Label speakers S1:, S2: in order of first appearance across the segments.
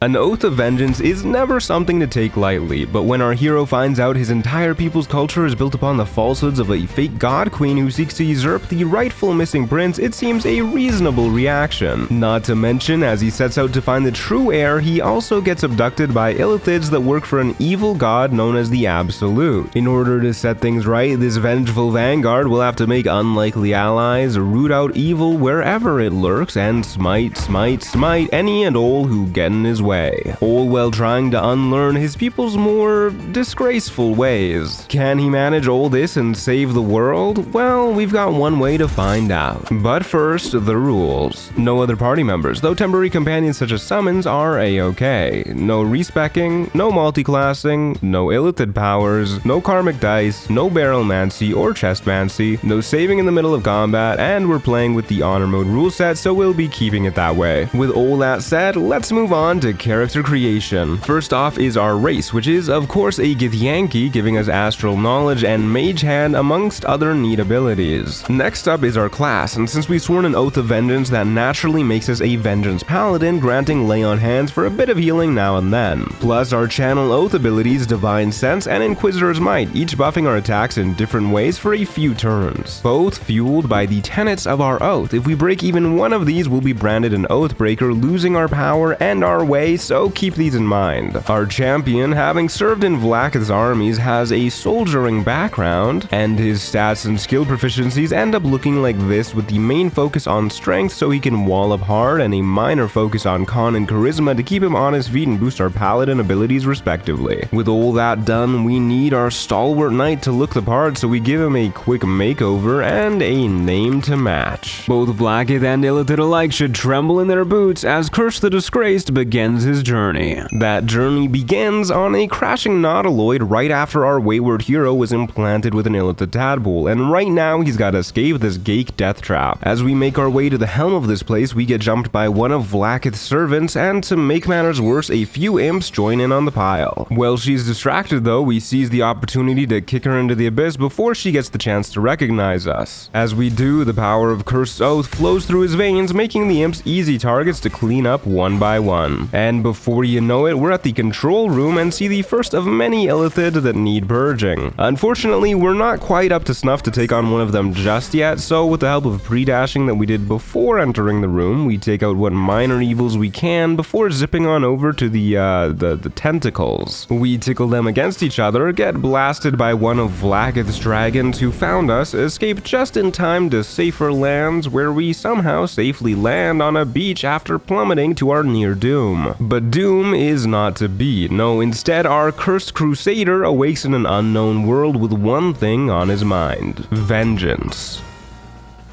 S1: An oath of vengeance is never something to take lightly, but when our hero finds out his entire people's culture is built upon the falsehoods of a fake god queen who seeks to usurp the rightful missing prince, it seems a reasonable reaction. Not to mention, as he sets out to find the true heir, he also gets abducted by illithids that work for an evil god known as the Absolute. In order to set things right, this vengeful vanguard will have to make unlikely allies, root out evil wherever it lurks, and smite any and all who get in his way. All while trying to unlearn his people's more disgraceful ways. Can he manage all this and save the world? Well, we've got one way to find out. But first, the rules. No other party members, though temporary companions such as summons are a-okay. No respecking, no multiclassing, no illithid powers, no karmic dice, no barrelmancy or chestmancy, no saving in the middle of combat, and we're playing with the honor mode rule set, so we'll be keeping it that way. With all that said, let's move on to character creation. First off is our race, which is of course a Githyanki, giving us astral knowledge and mage hand amongst other neat abilities. Next up is our class, and since we've sworn an oath of vengeance, that naturally makes us a vengeance paladin, granting lay on hands for a bit of healing now and then. Plus our channel oath abilities divine sense and inquisitor's might, each buffing our attacks in different ways for a few turns. Both fueled by the tenets of our oath. If we break even one of these, we'll be branded an oath breaker, losing our power and our way, so keep these in mind. Our champion, having served in Vlaakith's armies, has a soldiering background, and his stats and skill proficiencies end up looking like this, with the main focus on strength so he can wall up hard, and a minor focus on con and charisma to keep him on his feet and boost our paladin abilities respectively. With all that done, we need our stalwart knight to look the part, so we give him a quick makeover and a name to match. Both Vlaakith and Illithid alike should tremble in their boots as Curse the Disgraced begins his journey. That journey begins on a crashing nautiloid right after our wayward hero was implanted with an illithid tadpole, and right now he's got to escape this Gake death trap. As we make our way to the helm of this place, we get jumped by one of Vlaakith's servants, and to make matters worse, a few imps join in on the pile. While she's distracted though, we seize the opportunity to kick her into the abyss before she gets the chance to recognize us. As we do, the power of Cursed Oath flows through his veins, making the imps easy targets to clean up one by one. And before you know it, we're at the control room and see the first of many illithid that need purging. Unfortunately, we're not quite up to snuff to take on one of them just yet, so with the help of pre-dashing that we did before entering the room, we take out what minor evils we can before zipping on over to the tentacles. We tickle them against each other, get blasted by one of Vlaakith's dragons who found us, escape just in time to safer lands, where we somehow safely land on a beach after plummeting to our near doom. But doom is not to be. No, instead our cursed crusader awakes in an unknown world with one thing on his mind: vengeance.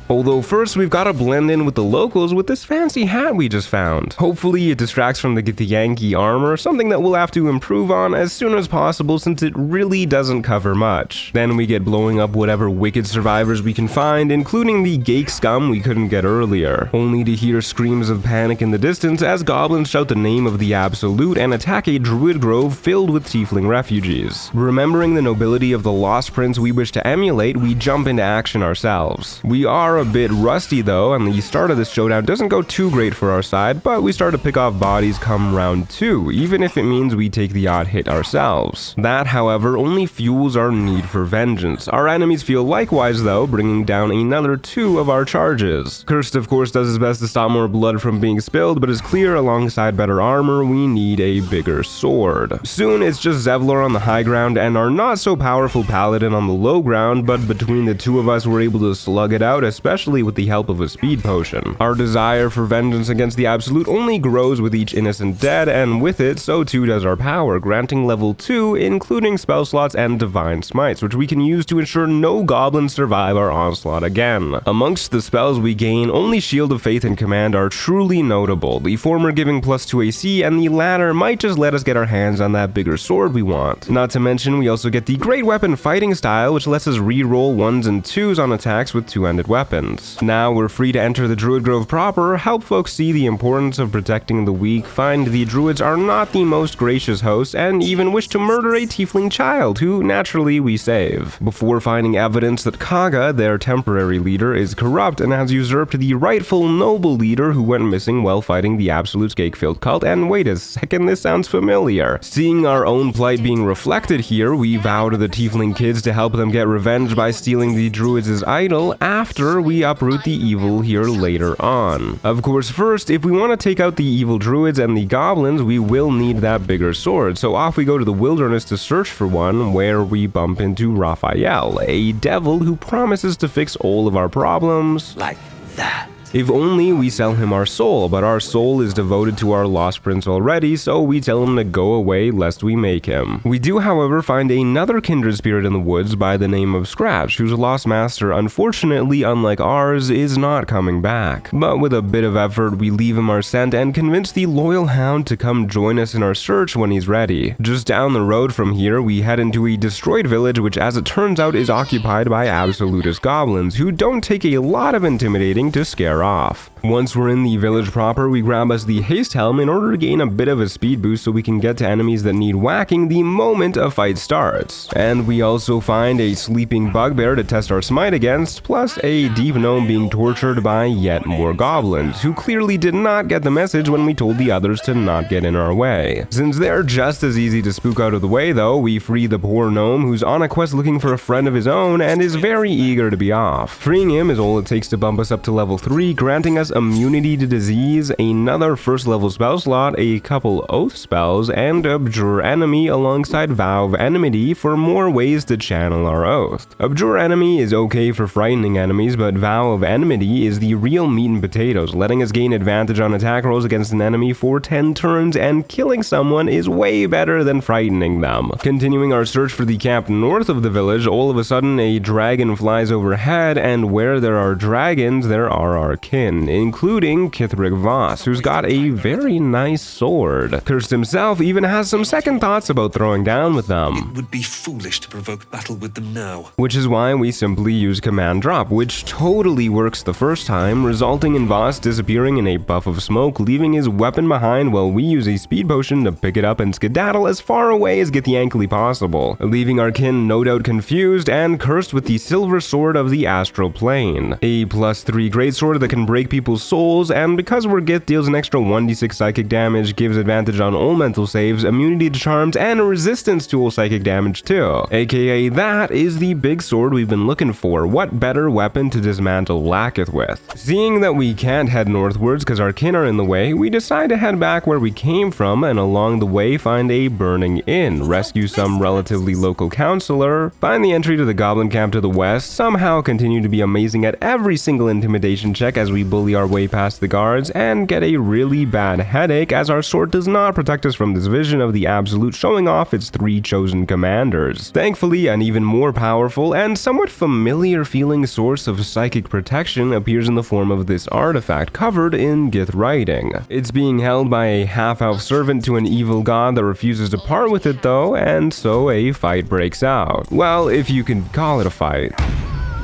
S1: Although first we've got to blend in with the locals with this fancy hat we just found. Hopefully it distracts from the Githyanki armor, something that we'll have to improve on as soon as possible since it really doesn't cover much. Then we get blowing up whatever wicked survivors we can find, including the Gake scum we couldn't get earlier, only to hear screams of panic in the distance as goblins shout the name of the Absolute and attack a druid grove filled with tiefling refugees. Remembering the nobility of the lost prince we wish to emulate, we jump into action ourselves. We are a bit rusty though, and the start of this showdown doesn't go too great for our side, but we start to pick off bodies come round 2, even if it means we take the odd hit ourselves. That, however, only fuels our need for vengeance. Our enemies feel likewise though, bringing down another 2 of our charges. Cursed of course does his best to stop more blood from being spilled, but it's clear alongside better armor we need a bigger sword. Soon it's just Zevlor on the high ground and our not so powerful paladin on the low ground, but between the two of us we're able to slug it out, especially with the help of a speed potion. Our desire for vengeance against the Absolute only grows with each innocent dead, and with it, so too does our power, granting level 2, including spell slots and divine smites, which we can use to ensure no goblins survive our onslaught again. Amongst the spells we gain, only Shield of Faith and Command are truly notable, the former giving +2 AC, and the latter might just let us get our hands on that bigger sword we want. Not to mention, we also get the Great Weapon Fighting Style, which lets us re-roll 1s and 2s on attacks with two-handed weapons. weapons. Now we're free to enter the Druid Grove proper, help folks see the importance of protecting the weak, find the Druids are not the most gracious hosts, and even wish to murder a tiefling child, who naturally we save. Before finding evidence that Kaga, their temporary leader, is corrupt and has usurped the rightful noble leader who went missing while fighting the Absolute Skakefield cult. And wait a second, this sounds familiar. Seeing our own plight being reflected here, we vow to the tiefling kids to help them get revenge by stealing the Druids' idol after we uproot the evil here later on. Of course, first, if we want to take out the evil Druids and the goblins, we will need that bigger sword, so off we go to the wilderness to search for one, where we bump into Raphael, a devil who promises to fix all of our problems
S2: Like that.
S1: if only we sell him our soul, but our soul is devoted to our lost prince already, so we tell him to go away lest we make him. We do, however, find another kindred spirit in the woods by the name of Scratch, whose lost master, unfortunately, unlike ours, is not coming back. But with a bit of effort, we leave him our scent and convince the loyal hound to come join us in our search when he's ready. Just down the road from here, we head into a destroyed village, which as it turns out is occupied by absolutist goblins, who don't take a lot of intimidating to scare off. Once we're in the village proper, we grab us the haste helm in order to gain a bit of a speed boost so we can get to enemies that need whacking the moment a fight starts. And we also find a sleeping bugbear to test our smite against, plus a deep gnome being tortured by yet more goblins, who clearly did not get the message when we told the others to not get in our way. Since they're just as easy to spook out of the way though, we free the poor gnome who's on a quest looking for a friend of his own and is very eager to be off. Freeing him is all it takes to bump us up to level 3, granting us immunity to disease, another first level spell slot, a couple oath spells, and Abjure Enemy alongside Vow of Enmity for more ways to channel our oath. Abjure Enemy is okay for frightening enemies, but Vow of Enmity is the real meat and potatoes, letting us gain advantage on attack rolls against an enemy for 10 turns, and killing someone is way better than frightening them. Continuing our search for the camp north of the village, all of a sudden a dragon flies overhead, and where there are dragons, there are our kin, including Kithrig Voss, who's got a very nice sword. Kirst himself even has some second thoughts about throwing down with them.
S2: It would be foolish to provoke battle with them now.
S1: Which is why we simply use command drop, which totally works the first time, resulting in Voss disappearing in a puff of smoke, leaving his weapon behind while we use a speed potion to pick it up and skedaddle as far away as Githyankly possible, leaving our kin no doubt confused and cursed with the silver sword of the astral plane. A +3 greatsword that can break people's souls, and because we're Gith deals an extra 1d6 psychic damage, gives advantage on all mental saves, immunity to charms, and resistance to all psychic damage too. AKA that is the big sword we've been looking for. What better weapon to dismantle Lakith with? Seeing that we can't head northwards because our kin are in the way, we decide to head back where we came from and along the way find a burning inn, rescue some relatively local counselor, find the entry to the goblin camp to the west, somehow continue to be amazing at every single intimidation check as we bully our way past the guards, and get a really bad headache as our sword does not protect us from this vision of the Absolute showing off its 3 chosen commanders. Thankfully, an even more powerful and somewhat familiar feeling source of psychic protection appears in the form of this artifact covered in Gith writing. It's being held by a half-elf servant to an evil god that refuses to part with it though, and so a fight breaks out. Well, if you can call it a fight.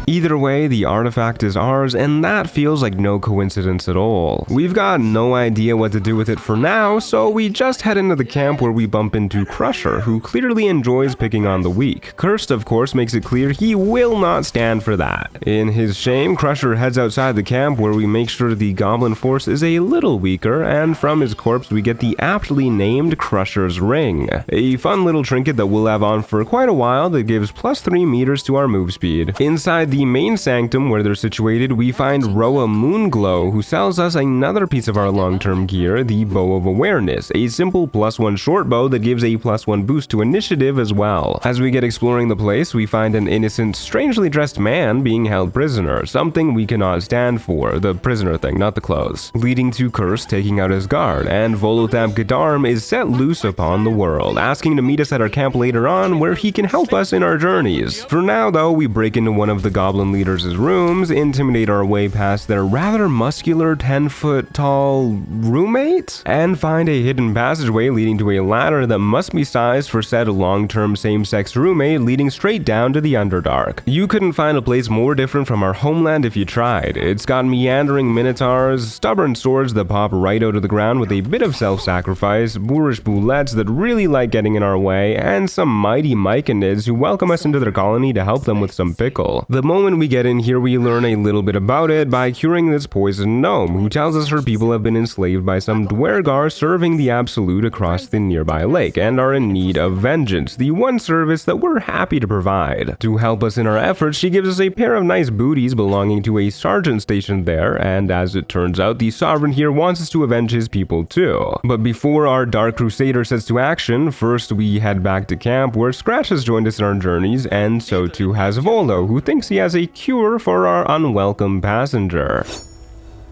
S1: Either way, the artifact is ours, and that feels like no coincidence at all. We've got no idea what to do with it for now, so we just head into the camp where we bump into Crusher, who clearly enjoys picking on the weak. Kirst, of course, makes it clear he will not stand for that. In his shame, Crusher heads outside the camp where we make sure the goblin force is a little weaker, and from his corpse we get the aptly named Crusher's Ring, a fun little trinket that we'll have on for quite a while that gives +3 meters to our move speed. Inside the main sanctum where they're situated, we find Roa Moonglow, who sells us another piece of our long-term gear, the Bow of Awareness, a simple +1 short bow that gives a +1 boost to initiative as well. As we get exploring the place, we find an innocent, strangely dressed man being held prisoner, something we cannot stand for, the prisoner thing, not the clothes, leading to Curse taking out his guard, and Volothab Gedarm is set loose upon the world, asking to meet us at our camp later on where he can help us in our journeys. For now though, we break into one of the goblin leaders' rooms, intimidate our way past their rather muscular 10-foot tall roommate, and find a hidden passageway leading to a ladder that must be sized for said long-term same-sex roommate leading straight down to the Underdark. You couldn't find a place more different from our homeland if you tried. It's got meandering minotaurs, stubborn swords that pop right out of the ground with a bit of self-sacrifice, boorish boulettes that really like getting in our way, and some mighty myconids who welcome us into their colony to help them with some pickle. The moment we get in here, we learn a little bit about it by curing this poisoned gnome, who tells us her people have been enslaved by some Dwergar serving the Absolute across the nearby lake, and are in need of vengeance, the one service that we're happy to provide. To help us in our efforts, she gives us a pair of nice booties belonging to a sergeant stationed there, and as it turns out, the Sovereign here wants us to avenge his people too. But before our Dark Crusader sets to action, first we head back to camp where Scratch has joined us in our journeys, and so too has Volo, who thinks he has a cure for our unwelcome passenger.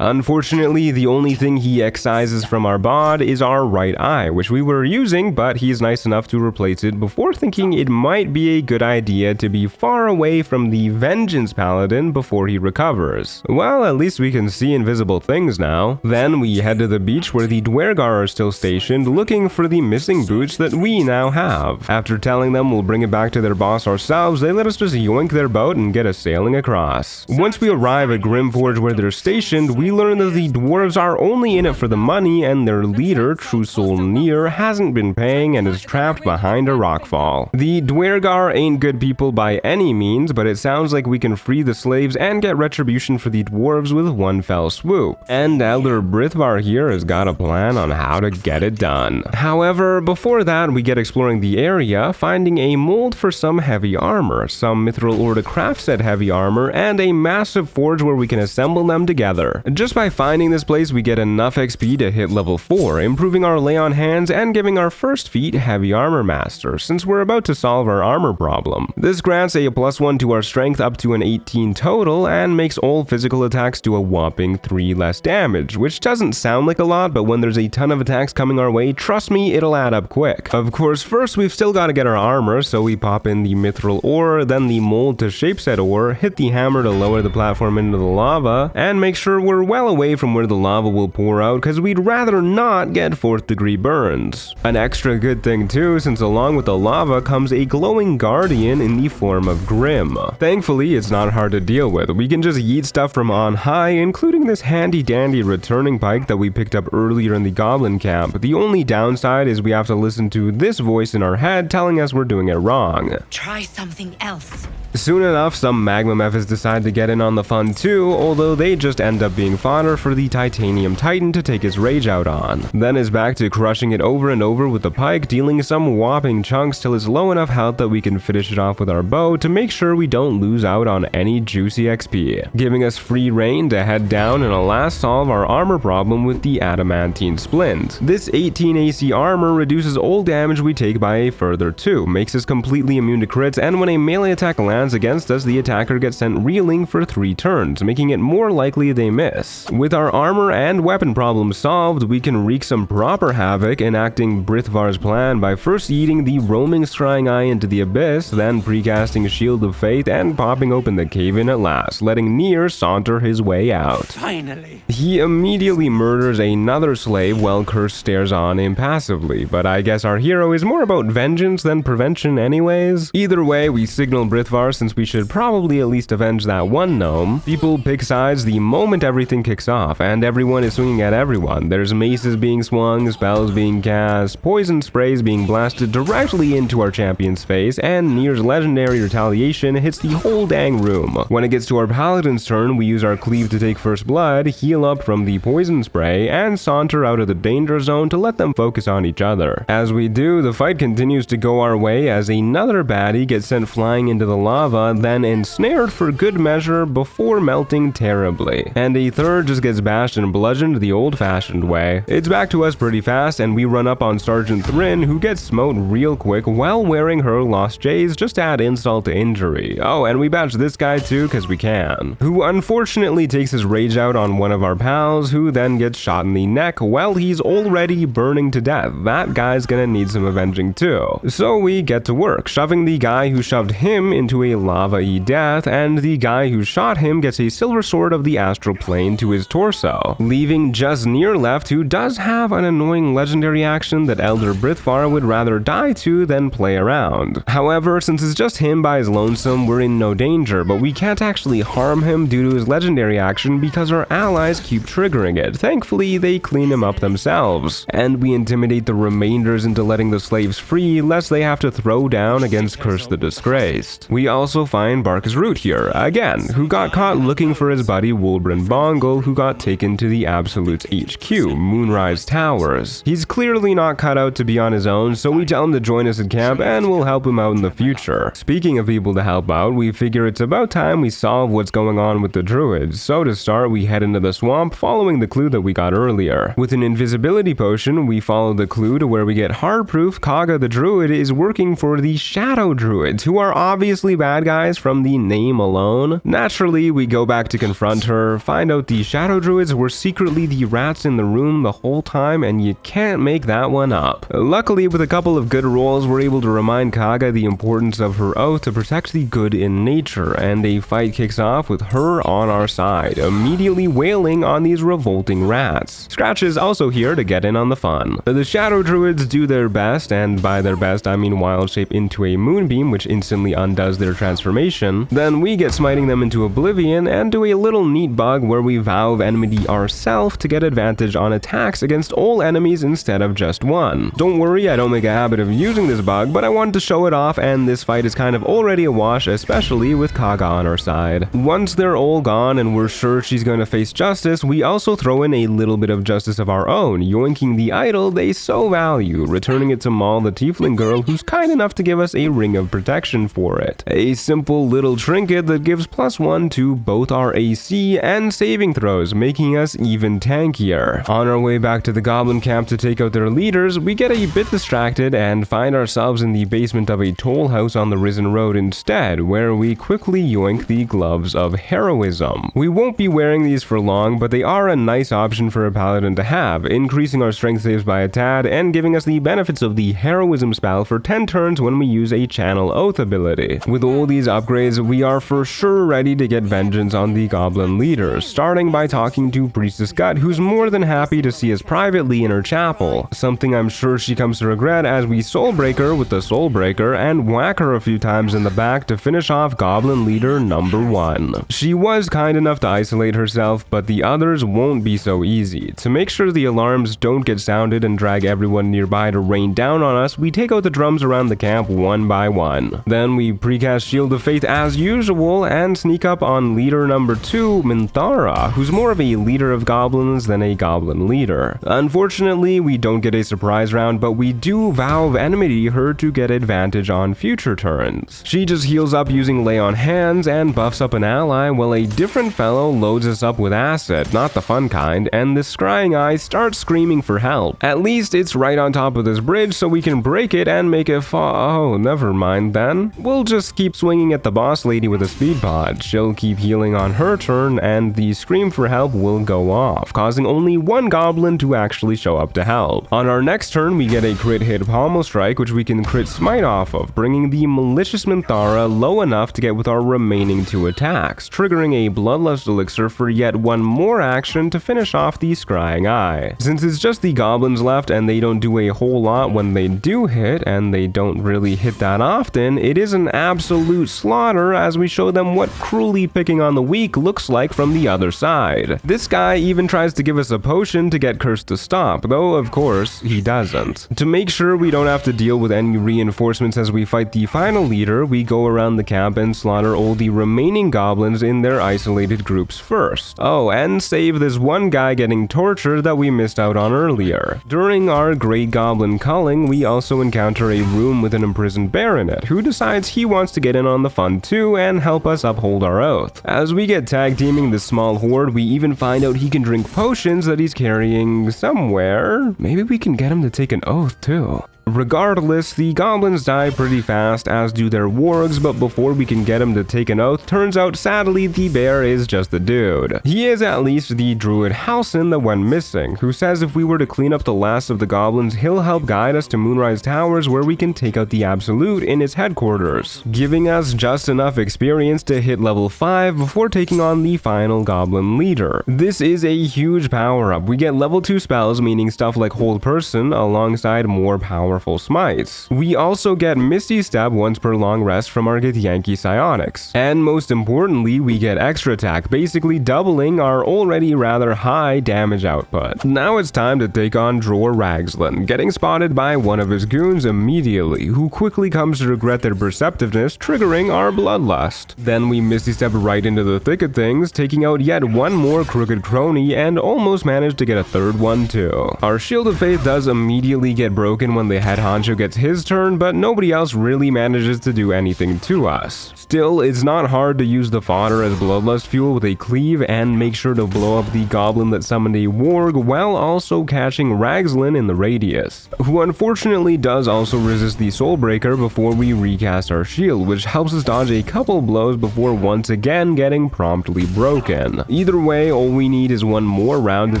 S1: Unfortunately, the only thing he excises from our bod is our right eye, which we were using, but he's nice enough to replace it before thinking it might be a good idea to be far away from the Vengeance Paladin before he recovers. Well, at least we can see invisible things now. Then we head to the beach where the Dwergar are still stationed, looking for the missing boots that we now have. After telling them we'll bring it back to their boss ourselves, they let us just yoink their boat and get us sailing across. Once we arrive at Grimforge where they're stationed, we learn that the dwarves are only in it for the money, and their leader, Trusolnir, hasn't been paying and is trapped behind a rockfall. The Dwergar ain't good people by any means, but it sounds like we can free the slaves and get retribution for the dwarves with one fell swoop. And Elder Brithvar here has got a plan on how to get it done. However, before that, we get exploring the area, finding a mold for some heavy armor, some mithril ore to craft said heavy armor, and a massive forge where we can assemble them together. Just by finding this place, we get enough XP to hit level 4, improving our lay on hands and giving our first feat Heavy Armor Master, since we're about to solve our armor problem. This grants a +1 to our strength up to an 18 total, and makes all physical attacks do a whopping 3 less damage, which doesn't sound like a lot, but when there's a ton of attacks coming our way, trust me, it'll add up quick. Of course, first we've still got to get our armor, so we pop in the mithril ore, then the mold to shapeset ore, hit the hammer to lower the platform into the lava, and make sure we're well away from where the lava will pour out, because we'd rather not get 4th degree burns. An extra good thing too, since along with the lava comes a glowing guardian in the form of Grim. Thankfully, it's not hard to deal with. We can just yeet stuff from on high, including this handy dandy returning pike that we picked up earlier in the goblin camp. The only downside is we have to listen to this voice in our head telling us we're doing it wrong.
S3: Try something else.
S1: Soon enough, some magma meths decide to get in on the fun too, although they just end up being fodder for the titanium titan to take his rage out on. Then is back to crushing it over and over with the pike, dealing some whopping chunks till it's low enough health that we can finish it off with our bow to make sure we don't lose out on any juicy XP, giving us free reign to head down and alas solve our armor problem with the adamantine splint. This 18 AC armor reduces all damage we take by a further 2, makes us completely immune to crits, and when a melee attack lands against us, the attacker gets sent reeling for 3 turns, making it more likely they miss. With our armor and weapon problem solved, we can wreak some proper havoc, enacting Brithvar's plan by first eating the roaming scrying eye into the abyss, then precasting Shield of Faith and popping open the cave-in at last, letting Nier saunter his way out.
S4: Finally.
S1: He immediately murders another slave while Curse stares on impassively, but I guess our hero is more about vengeance than prevention anyways. Either way, we signal Brithvar since we should probably at least avenge that one gnome. People pick sides the moment everything kicks off, and everyone is swinging at everyone. There's maces being swung, spells being cast, poison sprays being blasted directly into our champion's face, and Nier's legendary retaliation hits the whole dang room. When it gets to our paladin's turn, we use our cleave to take first blood, heal up from the poison spray, and saunter out of the danger zone to let them focus on each other. As we do, the fight continues to go our way as another baddie gets sent flying into the lava, then ensnared for good measure before melting terribly. And a third just gets bashed and bludgeoned the old-fashioned way. It's back to us pretty fast, and we run up on Sergeant Thrin, who gets smote real quick while wearing her Lost Jays just to add insult to injury. Oh, and we badge this guy too, cause we can. Who unfortunately takes his rage out on one of our pals, who then gets shot in the neck while he's already burning to death. That guy's gonna need some avenging too. So we get to work, shoving the guy who shoved him into a a lava-y death, and the guy who shot him gets a silver sword of the astral plane to his torso, leaving just Nier left, who does have an annoying legendary action that Elder Brithvar would rather die to than play around. However, since it's just him by his lonesome, we're in no danger, but we can't actually harm him due to his legendary action because our allies keep triggering it. Thankfully, they clean him up themselves, and we intimidate the remainders into letting the slaves free lest they have to throw down against Curse the Disgraced. We also find Bark's Root here, again, who got caught looking for his buddy Wulbren Bongle, who got taken to the Absolute's HQ, Moonrise Towers. He's clearly not cut out to be on his own, so we tell him to join us at camp and we'll help him out in the future. Speaking of people to help out, we figure it's about time we solve what's going on with the druids, so to start we head into the swamp following the clue that we got earlier. With an invisibility potion, we follow the clue to where we get hard proof Kaga the druid is working for the shadow druids, who are obviously bad guys from the name alone. Naturally, we go back to confront her, find out the shadow druids were secretly the rats in the room the whole time, and you can't make that one up. Luckily, with a couple of good rolls, we're able to remind Kaga the importance of her oath to protect the good in nature, and a fight kicks off with her on our side, immediately wailing on these revolting rats. Scratch is also here to get in on the fun. The shadow druids do their best, and by their best I mean wild shape into a moonbeam, which instantly undoes their transformation. Then we get smiting them into oblivion and do a little neat bug where we vow enmity ourselves to get advantage on attacks against all enemies instead of just one. Don't worry, I don't make a habit of using this bug, but I wanted to show it off, and this fight is kind of already a wash, especially with Kaga on our side. Once they're all gone and we're sure she's going to face justice, we also throw in a little bit of justice of our own, yoinking the idol they so value, returning it to Maul the tiefling girl, who's kind enough to give us a ring of protection for it. A simple little trinket that gives +1 to both our AC and saving throws, making us even tankier. On our way back to the goblin camp to take out their leaders, we get a bit distracted and find ourselves in the basement of a toll house on the Risen Road instead, where we quickly yoink the gloves of heroism. We won't be wearing these for long, but they are a nice option for a paladin to have, increasing our strength saves by a tad and giving us the benefits of the heroism spell for 10 turns when we use a channel oath ability. With all these upgrades, we are for sure ready to get vengeance on the goblin leaders, starting by talking to Priestess Gut, who's more than happy to see us privately in her chapel, something I'm sure she comes to regret as we soulbreak her with the Soulbreaker and whack her a few times in the back to finish off goblin leader number 1. She was kind enough to isolate herself, but the others won't be so easy. To make sure the alarms don't get sounded and drag everyone nearby to rain down on us, we take out the drums around the camp one by one. Then we precast Shield of Faith as usual and sneak up on leader number 2, Minthara, who's more of a leader of goblins than a goblin leader. Unfortunately, we don't get a surprise round, but we do vow of enmity her to get advantage on future turns. She just heals up using Lay on Hands and buffs up an ally, while a different fellow loads us up with acid, not the fun kind, and the scrying eye starts screaming for help. At least it's right on top of this bridge, so we can break it and make it fall. Oh, never mind then. We'll just keep swinging at the boss lady with a speed pod. She'll keep healing on her turn, and the scream for help will go off, causing only one goblin to actually show up to help. On our next turn, we get a crit hit pommel strike, which we can crit smite off of, bringing the malicious Minthara low enough to get with our remaining 2 attacks, triggering a bloodlust elixir for yet one more action to finish off the scrying eye. Since it's just the goblins left and they don't do a whole lot when they do hit, and they don't really hit that often, it is an absolute slaughter as we show them what cruelly picking on the weak looks like from the other side. This guy even tries to give us a potion to get Curse to stop, though of course he doesn't. To make sure we don't have to deal with any reinforcements as we fight the final leader, we go around the camp and slaughter all the remaining goblins in their isolated groups first. Oh, and save this one guy getting tortured that we missed out on earlier. During our Great Goblin culling, we also encounter a room with an imprisoned bear in it, who decides he wants to get in on the fun too and help us uphold our oath. As we get tag teaming this small horde, we even find out he can drink potions that he's carrying somewhere. Maybe we can get him to take an oath too. Regardless, the goblins die pretty fast, as do their wargs, but before we can get him to take an oath, turns out sadly the bear is just a dude. He is at least the druid Halsin that went missing, who says if we were to clean up the last of the goblins, he'll help guide us to Moonrise Towers where we can take out the Absolute in its headquarters, giving us just enough experience to hit level 5 before taking on the final goblin leader. This is a huge power up. We get level 2 spells, meaning stuff like Hold Person, alongside more powerful smites. We also get Misty Step once per long rest from our Githyanki Psionics. And most importantly, we get extra attack, basically doubling our already rather high damage output. Now it's time to take on Dror Ragzlin, getting spotted by one of his goons immediately, who quickly comes to regret their perceptiveness, triggering our bloodlust. Then we Misty Step right into the thick of things, taking out yet one more crooked crony and almost managed to get a third one too. Our Shield of Faith does immediately get broken when the head honcho gets his turn, but nobody else really manages to do anything to us. Still, it's not hard to use the fodder as bloodlust fuel with a cleave and make sure to blow up the goblin that summoned a warg while also catching Ragzlin in the radius, who unfortunately does also resist the Soulbreaker before we recast our shield, which helps us dodge a couple blows before once again getting promptly broken. Either way, all we need is one more round to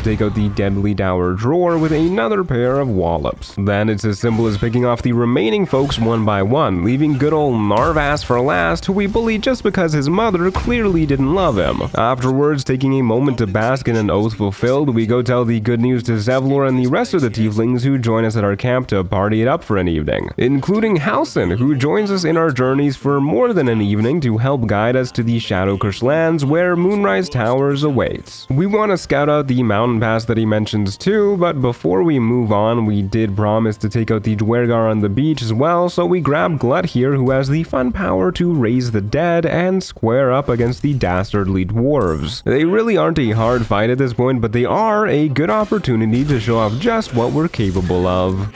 S1: take out the deadly dour Dror with another pair of wallops. Then it's as simple as picking off the remaining folks one by one, leaving good old Narvas for last, who we bullied just because his mother clearly didn't love him. Afterwards, taking a moment to bask in an oath fulfilled, we go tell the good news to Zevlor and the rest of the tieflings who join us at our camp to party it up for an evening, including Halsin, who joins us in our journeys for more than an evening to help guide us to the Shadowcurse lands where Moonrise Towers awaits. We want to scout out the mountain pass that he mentions too, but before we move on, we did promise to take out the Dwergar on the beach as well, so we grab Glut here, who has the fun power to raise the dead and square up against the dastardly dwarves. They really aren't a hard fight at this point, but they are a good opportunity to show off just what we're capable of.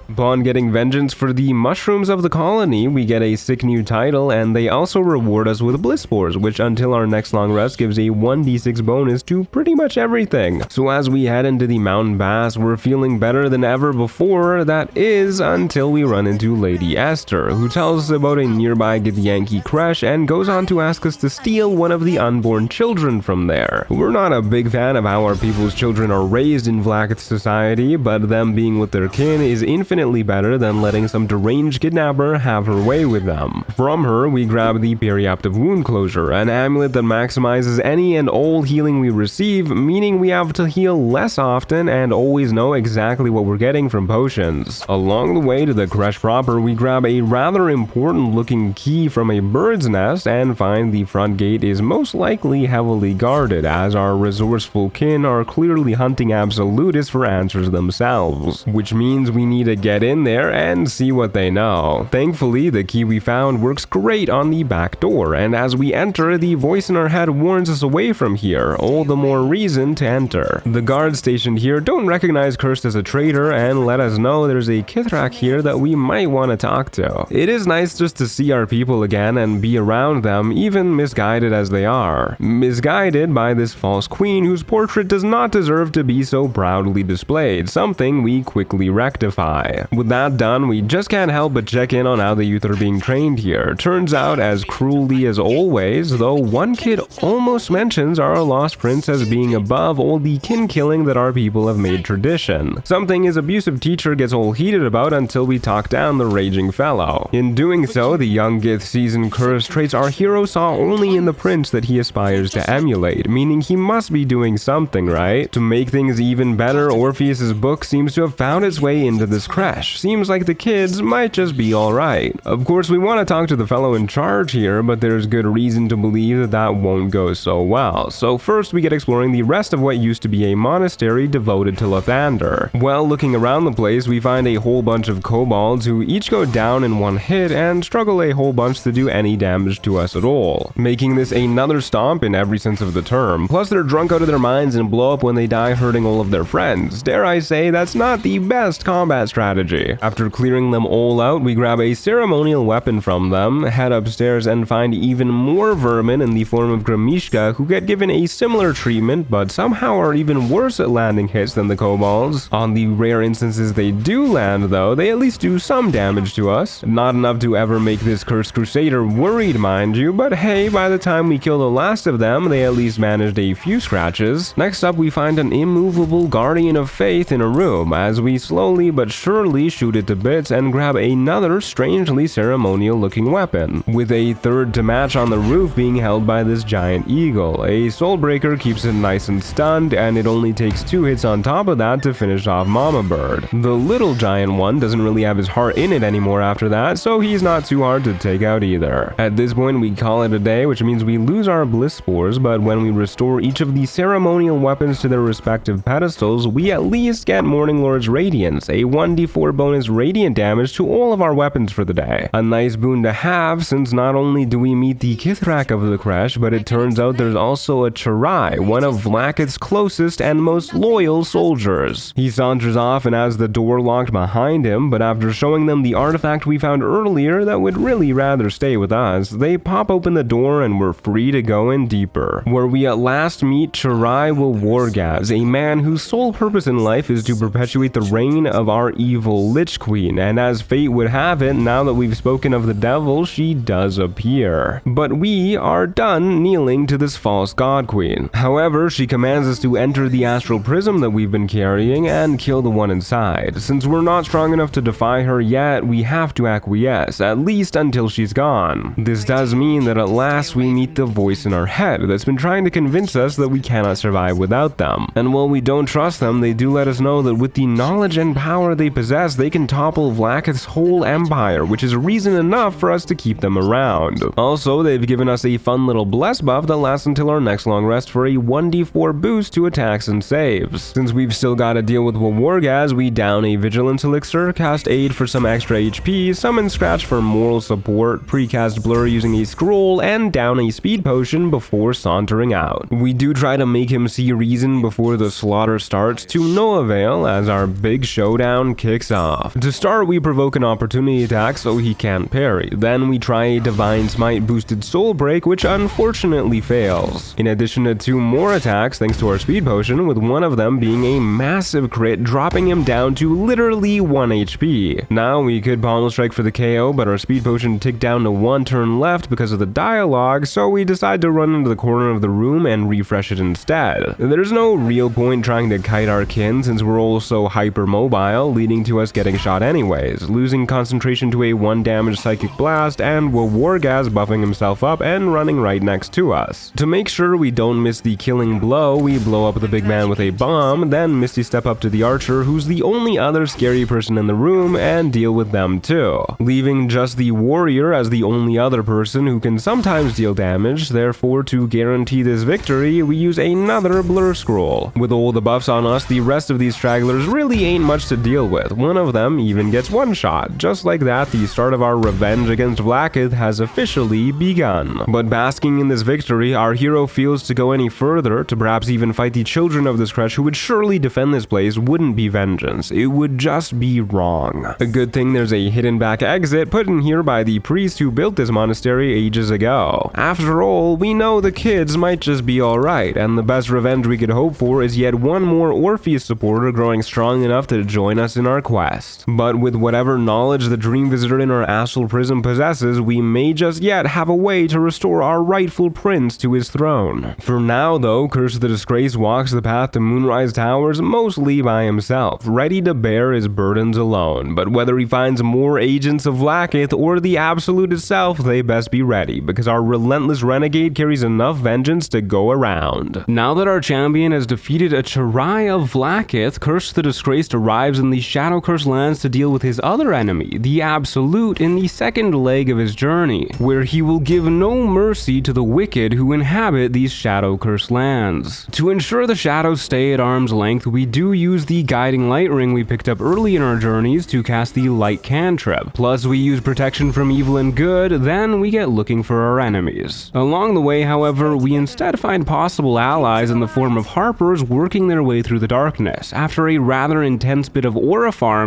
S1: Upon getting vengeance for the mushrooms of the colony, we get a sick new title, and they also reward us with bliss spores, which until our next long rest gives a 1d6 bonus to pretty much everything. So as we head into the mountain pass, we're feeling better than ever before, that is, until we run into Lady Esther, who tells us about a nearby Githyanki creche and goes on to ask us to steal one of the unborn children from there. We're not a big fan of how our people's children are raised in Vlaakith society, but them being with their kin is infinitely better than letting some deranged kidnapper have her way with them. From her, we grab the Periaptive Wound Closure, an amulet that maximizes any and all healing we receive, meaning we have to heal less often and always know exactly what we're getting from potions. Along the way to the creche proper, we grab a rather important looking key from a bird's nest and find the front gate is most likely heavily guarded, as our resourceful kin are clearly hunting absolutists for answers themselves, which means we need to get in there and see what they know. Thankfully, the key we found works great on the back door, and as we enter, the voice in our head warns us away from here, all the more reason to enter. The guards stationed here don't recognize Cursed as a traitor and let us know there's a Kithrak here that we might want to talk to. It is nice just to see our people again and be around them, even misguided as they are. Misguided by this false queen whose portrait does not deserve to be so proudly displayed, something we quickly rectify. With that done, we just can't help but check in on how the youth are being trained here. Turns out, as cruelly as always, though one kid almost mentions our lost prince as being above all the kin killing that our people have made tradition. Something his abusive teacher gets all heated about until we talk down the raging fellow. In doing so, the young Gith sees and cursed traits our hero saw only in the prince that he aspires to emulate, meaning he must be doing something right. To make things even better, Orpheus's book seems to have found its way into this creche, crash. Seems like the kids might just be alright. Of course, we want to talk to the fellow in charge here, but there's good reason to believe that that won't go so well. So first we get exploring the rest of what used to be a monastery devoted to Lathander. Well, looking around the place, we find a whole bunch of kobolds who each go down in one hit and struggle a whole bunch to do any damage to us at all, making this another stomp in every sense of the term. Plus they're drunk out of their minds and blow up when they die, hurting all of their friends. Dare I say, that's not the best combat strategy. After clearing them all out, we grab a ceremonial weapon from them, head upstairs and find even more vermin in the form of Gramishka, who get given a similar treatment but somehow are even worse at landing hits than the kobolds. On the rare instances they do land though, they at least do some damage to us. Not enough to ever make this cursed crusader worried, mind you, but hey, by the time we kill the last of them, they at least managed a few scratches. Next up, we find an immovable guardian of faith in a room, as we slowly but surely shoot it to bits and grab another strangely ceremonial looking weapon, with a third to match on the roof being held by this giant eagle. A soulbreaker keeps it nice and stunned, and it only takes 2 hits on top of that to finish off Mama Bird. The little giant one doesn't really have his heart in it anymore after that, so he's not too hard to take out either. At this point we call it a day, which means we lose our bliss spores, but when we restore each of the ceremonial weapons to their respective pedestals, we at least get Morning Lord's Radiance, a 1d4 bonus radiant damage to all of our weapons for the day. A nice boon to have, since not only do we meet the Kithrak of the Kresh, but it turns out there's also a Chirai, one of Vlaakith's closest and most loyal soldiers. He saunters off and has the door locked behind him, but after showing them the artifact we found earlier that would really rather stay with us, they pop open the door and we're free to go in deeper, where we at last meet Chirai Wargaz, a man whose sole purpose in life is to perpetuate the reign of our evil Lich Queen, and as fate would have it, now that we've spoken of the devil, she does appear. But we are done kneeling to this false god queen. However, she commands us to enter the astral prism that we've been carrying and kill the one inside. Since we're not strong enough to defy her yet, we have to acquiesce, at least until she's gone. This does mean that at last we meet the voice in our head that's been trying to convince us that we cannot survive without them. And while we don't trust them, they do let us know that with the knowledge and power they possess, they can topple Vlaakith's whole empire, which is reason enough for us to keep them around. Also, they've given us a fun little bless buff that lasts until our next long rest for a 1d4 boost to attacks and saves. Since we've still got to deal with Wargaz, we down a vigilance elixir, cast aid for some extra HP, summon scratch for moral support, precast blur using a scroll, and down a speed potion before sauntering out. We do try to make him see reason before the slaughter starts, to no avail as our big showdown kicks off. To start, we provoke an opportunity attack so he can't parry. Then we try a Divine Smite boosted soul break, which unfortunately fails. In addition to 2 more attacks thanks to our speed potion, with one of them being a massive crit, dropping him down to literally 1 HP. Now we could pommel strike for the KO, but our speed potion ticked down to 1 turn left because of the dialogue, so we decide to run into the corner of the room and refresh it instead. There's no real point trying to kite our kin since we're all so hyper-mobile, leading to us getting shot anyways, losing concentration to a 1 damage psychic blast, and Wargaz buffing himself up and running right next to us. To make sure we don't miss the killing blow, we blow up the big man with a bomb, then Misty step up to the archer, who's the only other scary person in the room, and deal with them too, leaving just the warrior as the only other person who can sometimes deal damage. Therefore, to guarantee this victory, we use another blur scroll. With all the buffs on us, the rest of these stragglers really ain't much to deal with. One of them even gets 1 shot. Just like that, the start of our revenge against Vlaakith has officially begun. But basking in this victory, our hero feels to go any further, to perhaps even fight the children of this Kresh who would surely defend this place, wouldn't be vengeance. It would just be wrong. A good thing there's a hidden back exit put in here by the priest who built this monastery ages ago. After all, we know the kids might just be alright, and the best revenge we could hope for is yet one more Orpheus supporter growing strong enough to join us in our quest. But with whatever knowledge the Dream Visitor in our astral prism possesses, we may just yet have a way to restore our rightful prince to his throne. For now though, Curse the Disgrace walks the path to Moonrise Towers mostly by himself, ready to bear his burdens alone. But whether he finds more agents of Vlaakith or the Absolute itself, they best be ready, because our relentless renegade carries enough vengeance to go around. Now that our champion has defeated a Chirai of Vlaakith, Curse the Disgraced arrives in the Shadow Curse lands to deal with his other enemy, the Absolute, in the second leg of his journey, where he will give no mercy to the wicked who inhabit these Shadow Curse lands. To ensure the shadows stay at arm's length, we do use the Guiding Light Ring we picked up early in our journeys to cast the Light Cantrip. Plus we use protection from evil and good, then we get looking for our enemies. Along the way, however, we instead find possible allies in the form of Harpers working their way through the darkness, after a rather intense bit of aura farming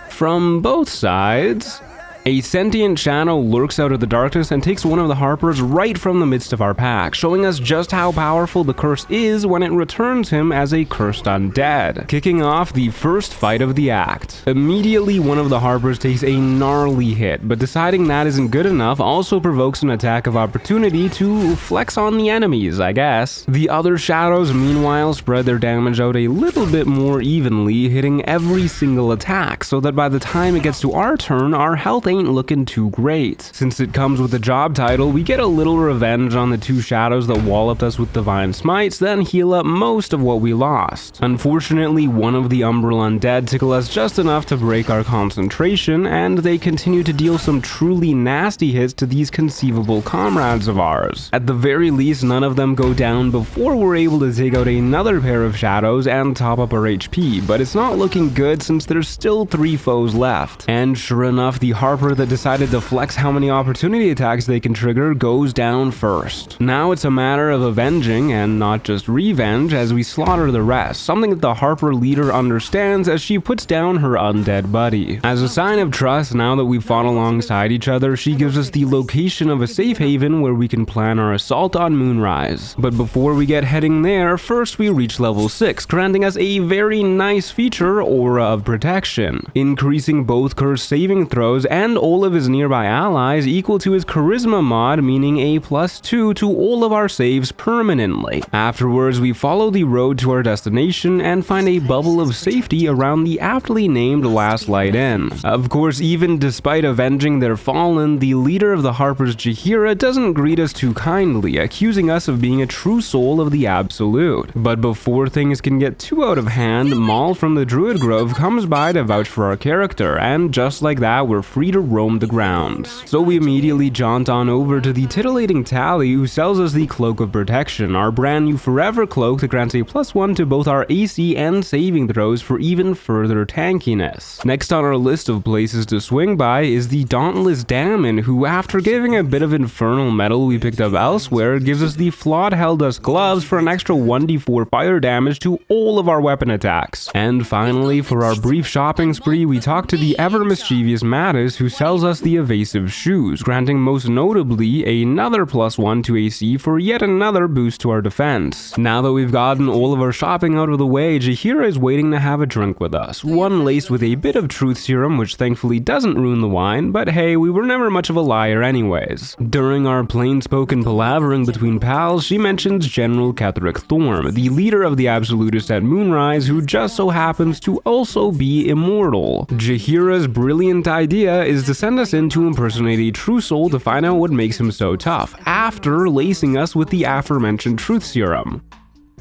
S1: from both sides. A sentient shadow lurks out of the darkness and takes one of the Harpers right from the midst of our pack, showing us just how powerful the curse is when it returns him as a cursed undead, kicking off the first fight of the act. Immediately, one of the Harpers takes a gnarly hit, but deciding that isn't good enough also provokes an attack of opportunity to flex on the enemies, I guess. The other shadows, meanwhile, spread their damage out a little bit more evenly, hitting every single attack, so that by the time it gets to our turn, our health ain't looking too great. Since it comes with the job title, we get a little revenge on the two shadows that walloped us with divine smites, then heal up most of what we lost. Unfortunately, one of the Umbral Undead tickle us just enough to break our concentration, and they continue to deal some truly nasty hits to these conceivable comrades of ours. At the very least, none of them go down before we're able to take out another pair of shadows and top up our HP, but it's not looking good since there's still 3 foes left. And sure enough, the Harper that decided to flex how many opportunity attacks they can trigger goes down first. Now it's a matter of avenging and not just revenge as we slaughter the rest, something that the Harper leader understands as she puts down her undead buddy. As a sign of trust, now that we've fought alongside each other, she gives us the location of a safe haven where we can plan our assault on Moonrise. But before we get heading there, first we reach level 6, granting us a very nice feature, Aura of Protection, increasing both curse saving throws and all of his nearby allies equal to his charisma mod, meaning a +2 to all of our saves permanently. Afterwards, we follow the road to our destination and find a bubble of safety around the aptly named Last Light Inn. Of course, even despite avenging their fallen, the leader of the Harpers, Jaheira, doesn't greet us too kindly, accusing us of being a true soul of the Absolute. But before things can get too out of hand, Maul from the Druid Grove comes by to vouch for our character, and just like that, we're free to roam the grounds. So we immediately jaunt on over to the titillating Tally, who sells us the Cloak of Protection, our brand new forever cloak that grants a +1 to both our AC and saving throws for even further tankiness. Next on our list of places to swing by is the Dauntless Damon, who after giving a bit of infernal metal we picked up elsewhere, gives us the Flawed Helldust gloves for an extra 1d4 fire damage to all of our weapon attacks. And finally, for our brief shopping spree, we talk to the ever mischievous Mattis, who sells us the Evasive Shoes, granting most notably another +1 to AC for yet another boost to our defense. Now that we've gotten all of our shopping out of the way, Jaheira is waiting to have a drink with us, one laced with a bit of truth serum, which thankfully doesn't ruin the wine, but hey, we were never much of a liar anyways. During our plain-spoken palavering between pals, she mentions General Ketheric Thorm, the leader of the Absolutists at Moonrise, who just so happens to also be immortal. Jaheira's brilliant idea is to send us in to impersonate a true soul to find out what makes him so tough, after lacing us with the aforementioned truth serum.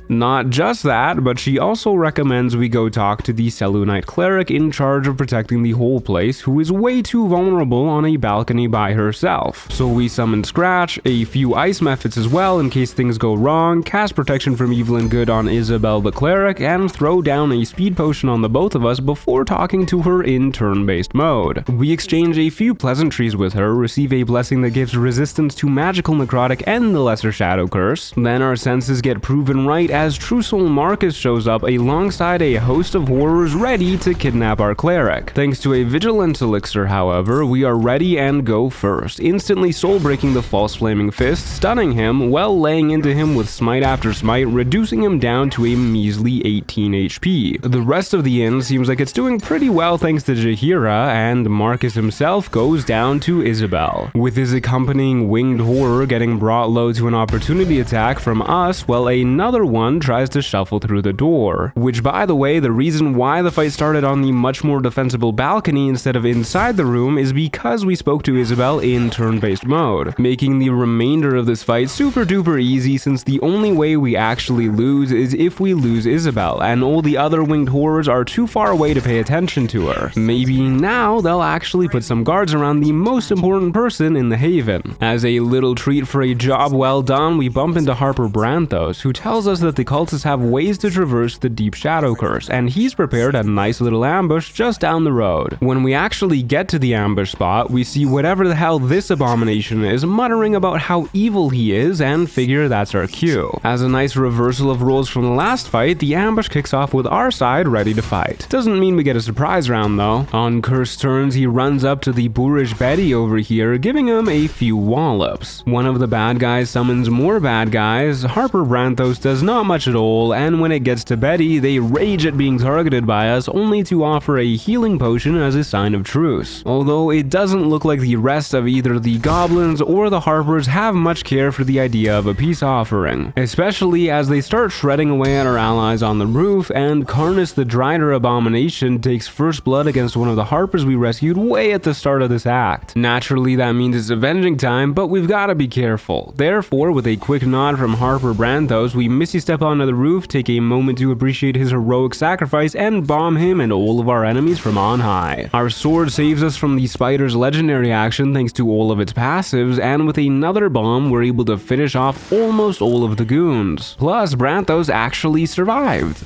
S1: Not just that, but she also recommends we go talk to the Selûnite cleric in charge of protecting the whole place, who is way too vulnerable on a balcony by herself. So we summon Scratch, a few ice methods as well in case things go wrong, cast protection from evil and good on Isabel the cleric, and throw down a speed potion on the both of us before talking to her in turn-based mode. We exchange a few pleasantries with her, receive a blessing that gives resistance to magical necrotic and the lesser shadow curse, then our senses get proven right as True Soul Marcus shows up alongside a host of horrors ready to kidnap our cleric. Thanks to a vigilance elixir, however, we are ready and go first, instantly soul breaking the false flaming fist, stunning him, while laying into him with smite after smite, reducing him down to a measly 18 HP. The rest of the inn seems like it's doing pretty well thanks to Jaheira, and Marcus himself goes down to Isabel, with his accompanying winged horror getting brought low to an opportunity attack from us, while another one everyone tries to shuffle through the door. Which, by the way, the reason why the fight started on the much more defensible balcony instead of inside the room is because we spoke to Isabel in turn-based mode, making the remainder of this fight super duper easy since the only way we actually lose is if we lose Isabel, and all the other winged horrors are too far away to pay attention to her. Maybe now they'll actually put some guards around the most important person in the Haven. As a little treat for a job well done, we bump into Harper Branthos, who tells us that the cultists have ways to traverse the deep shadow curse, and he's prepared a nice little ambush just down the road. When we actually get to the ambush spot, we see whatever the hell this abomination is muttering about how evil he is and figure that's our cue. As a nice reversal of roles from the last fight, the ambush kicks off with our side ready to fight. Doesn't mean we get a surprise round though. On cursed turns, he runs up to the boorish Betty over here, giving him a few wallops. One of the bad guys summons more bad guys. Harper Branthos does not much at all, and when it gets to Betty, they rage at being targeted by us, only to offer a healing potion as a sign of truce. Although it doesn't look like the rest of either the goblins or the Harpers have much care for the idea of a peace offering, especially as they start shredding away at our allies on the roof, and Karnas the Drider abomination takes first blood against one of the Harpers we rescued way at the start of this act. Naturally, that means it's avenging time, but we've got to be careful. Therefore, with a quick nod from Harper Branthos, we Misty step onto the roof, take a moment to appreciate his heroic sacrifice, and bomb him and all of our enemies from on high. Our sword saves us from the spider's legendary action thanks to all of its passives, and with another bomb, we're able to finish off almost all of the goons. Plus, Branthos actually survived.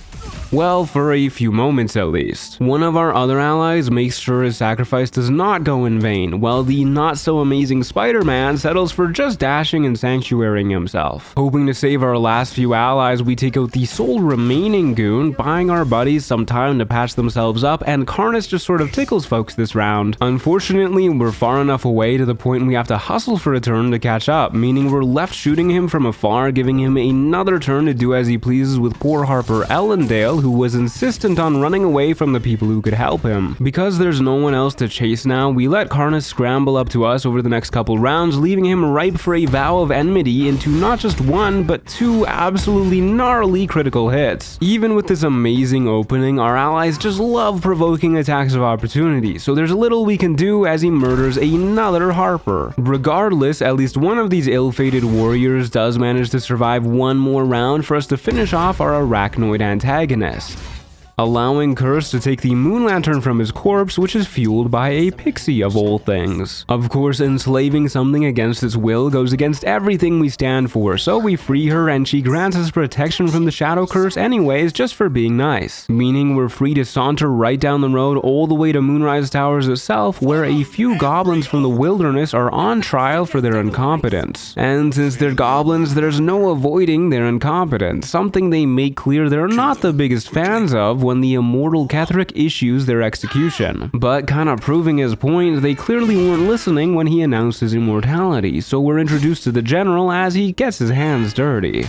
S1: Well, for a few moments at least. One of our other allies makes sure his sacrifice does not go in vain, while the not-so-amazing Spider-Man settles for just dashing and sanctuarying himself. Hoping to save our last few allies, we take out the sole remaining goon, buying our buddies some time to patch themselves up, and Karnas just sort of tickles folks this round. Unfortunately, we're far enough away to the point we have to hustle for a turn to catch up, meaning we're left shooting him from afar, giving him another turn to do as he pleases with poor Harper Ellendale, who was insistent on running away from the people who could help him. Because there's no one else to chase now, we let Karnas scramble up to us over the next couple rounds, leaving him ripe for a vow of enmity into not just one, but two absolutely gnarly critical hits. Even with this amazing opening, our allies just love provoking attacks of opportunity, so there's little we can do as he murders another Harper. Regardless, at least one of these ill-fated warriors does manage to survive one more round for us to finish off our arachnoid antagonist, allowing Curse to take the moon lantern from his corpse, which is fueled by a pixie of all things. Of course, enslaving something against its will goes against everything we stand for, so we free her and she grants us protection from the shadow curse anyways, just for being nice. Meaning we're free to saunter right down the road all the way to Moonrise Towers itself, where a few goblins from the wilderness are on trial for their incompetence. And since they're goblins, there's no avoiding their incompetence, something they make clear they're not the biggest fans of when the immortal Ketheric issues their execution. But kinda proving his point, they clearly weren't listening when he announced his immortality, so we're introduced to the general as he gets his hands dirty.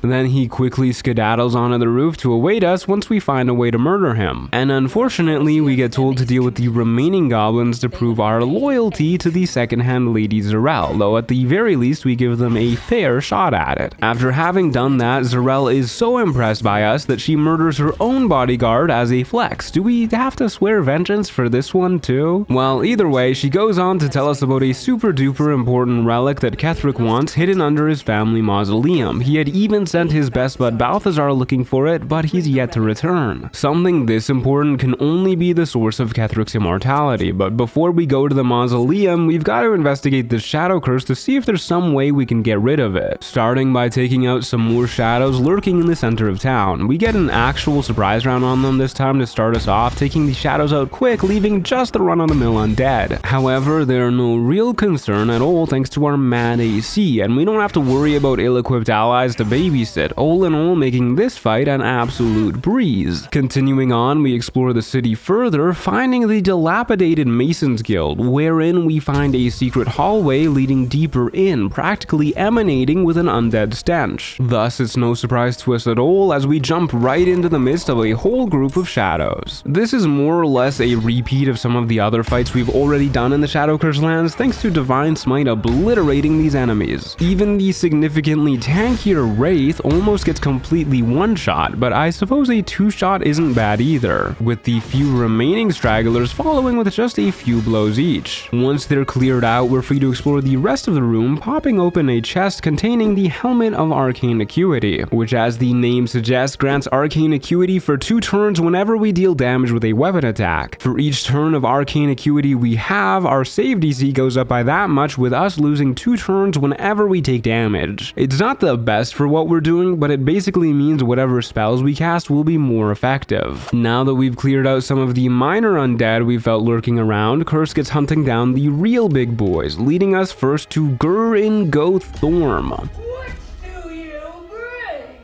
S1: Then he quickly skedaddles onto the roof to await us once we find a way to murder him. And unfortunately, we get told to deal with the remaining goblins to prove our loyalty to the second-hand Lady Zarel, though at the very least we give them a fair shot at it. After having done that, Zarel is so impressed by us that she murders her own bodyguard as a flex. Do we have to swear vengeance for this one too? Well, either way, she goes on to tell us about a super duper important relic that Ketheric wants hidden under his family mausoleum. He had even sent his best bud Balthazar looking for it, but he's yet to return. Something this important can only be the source of Ketheric's immortality, but before we go to the mausoleum, we've got to investigate the shadow curse to see if there's some way we can get rid of it. Starting by taking out some more shadows lurking in the center of town. We get an actual surprise round on them this time to start us off, taking the shadows out quick, leaving just the run-of-the-mill undead. However, they're no real concern at all thanks to our mad AC, and we don't have to worry about ill-equipped allies to babysit, all in all making this fight an absolute breeze. Continuing on, we explore the city further, finding the dilapidated Masons Guild, wherein we find a secret hallway leading deeper in, practically emanating with an undead stench. Thus, it's no surprise to us at all as we jump right into the midst of a whole group of shadows. This is more or less a repeat of some of the other fights we've already done in the Shadow Curse lands thanks to Divine Smite obliterating these enemies. Even the significantly tankier Wraith Wraith almost gets completely one-shot, but I suppose a two-shot isn't bad either, with the few remaining stragglers following with just a few blows each. Once they're cleared out, we're free to explore the rest of the room, popping open a chest containing the Helmet of Arcane Acuity, which, as the name suggests, grants Arcane Acuity for 2 turns whenever we deal damage with a weapon attack. For each turn of Arcane Acuity we have, our save DC goes up by that much, with us losing 2 turns whenever we take damage. It's not the best for what we're doing, but it basically means whatever spells we cast will be more effective. Now that we've cleared out some of the minor undead we felt lurking around, Curse gets hunting down the real big boys, leading us first to Gur-in-Goth Thorm,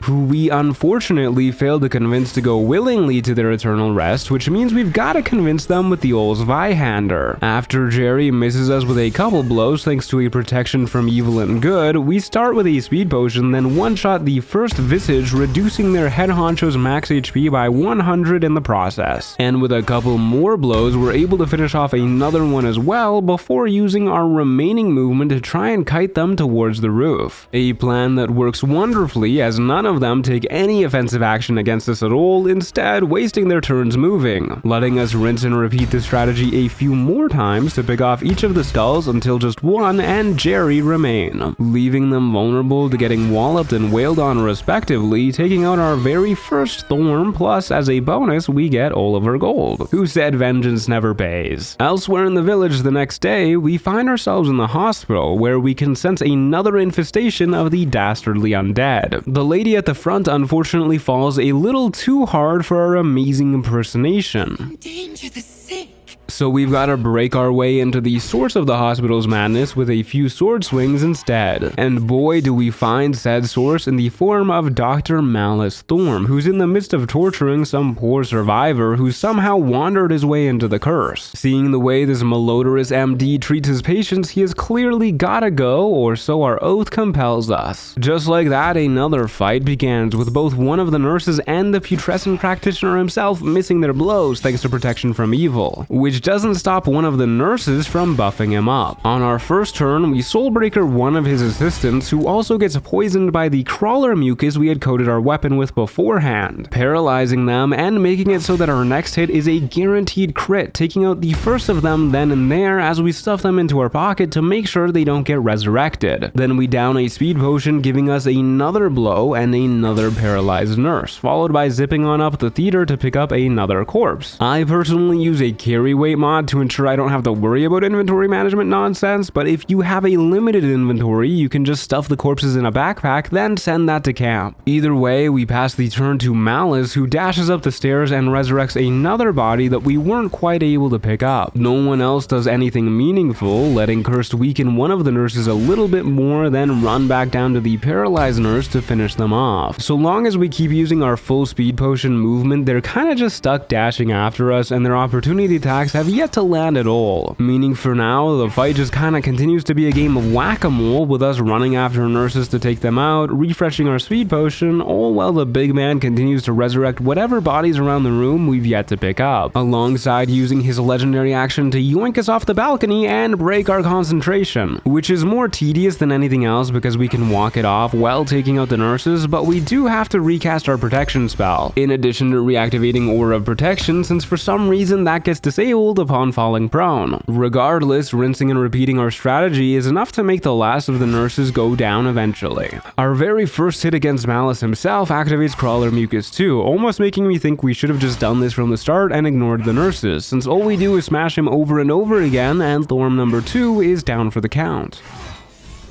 S1: who we unfortunately failed to convince to go willingly to their eternal rest, which means we've got to convince them with the old Zweihander. After Jerry misses us with a couple blows thanks to a protection from evil and good, we start with a speed potion, then one-shot the first Visage, reducing their head honcho's max HP by 100 in the process. And with a couple more blows, we're able to finish off another one as well before using our remaining movement to try and kite them towards the roof. A plan that works wonderfully, as none of them take any offensive action against us at all, instead wasting their turns moving, letting us rinse and repeat this strategy a few more times to pick off each of the skulls until just one and Jerry remain, leaving them vulnerable to getting walloped and wailed on respectively, taking out our very first Thorm, plus as a bonus we get Oliver Gold, who said vengeance never pays. Elsewhere in the village the next day, we find ourselves in the hospital, where we can sense another infestation of the dastardly undead. The lady at the front unfortunately falls a little too hard for our amazing impersonation.
S3: Endanger the sick.
S1: So we've got to break our way into the source of the hospital's madness with a few sword swings instead. And boy, do we find said source in the form of Dr. Malice Thorm, who's in the midst of torturing some poor survivor who somehow wandered his way into the curse. Seeing the way this malodorous MD treats his patients, he has clearly gotta go, or so our oath compels us. Just like that, another fight begins, with both one of the nurses and the putrescent practitioner himself missing their blows thanks to protection from evil, which doesn't stop one of the nurses from buffing him up. On our first turn, we soulbreaker one of his assistants, who also gets poisoned by the crawler mucus we had coated our weapon with beforehand, paralyzing them and making it so that our next hit is a guaranteed crit, taking out the first of them then and there as we stuff them into our pocket to make sure they don't get resurrected. Then we down a speed potion, giving us another blow and another paralyzed nurse, followed by zipping on up the theater to pick up another corpse. I personally use a carry weight mod to ensure I don't have to worry about inventory management nonsense, but if you have a limited inventory, you can just stuff the corpses in a backpack, then send that to camp. Either way, we pass the turn to Malice, who dashes up the stairs and resurrects another body that we weren't quite able to pick up. No one else does anything meaningful, letting Cursed weaken one of the nurses a little bit more, then run back down to the paralyzed nurse to finish them off. So long as we keep using our full speed potion movement, they're kinda just stuck dashing after us, and their opportunity attacks have yet to land at all, meaning for now the fight just kinda continues to be a game of whack-a-mole, with us running after nurses to take them out, refreshing our speed potion, all while the big man continues to resurrect whatever bodies around the room we've yet to pick up, alongside using his legendary action to yoink us off the balcony and break our concentration, which is more tedious than anything else because we can walk it off while taking out the nurses, but we do have to recast our protection spell, in addition to reactivating Aura of Protection, since for some reason that gets disabled upon falling prone. Regardless, rinsing and repeating our strategy is enough to make the last of the nurses go down eventually. Our very first hit against Malice himself activates Crawler Mucus too, almost making me think we should have just done this from the start and ignored the nurses, since all we do is smash him over and over again, and Thorm number 2 is down for the count.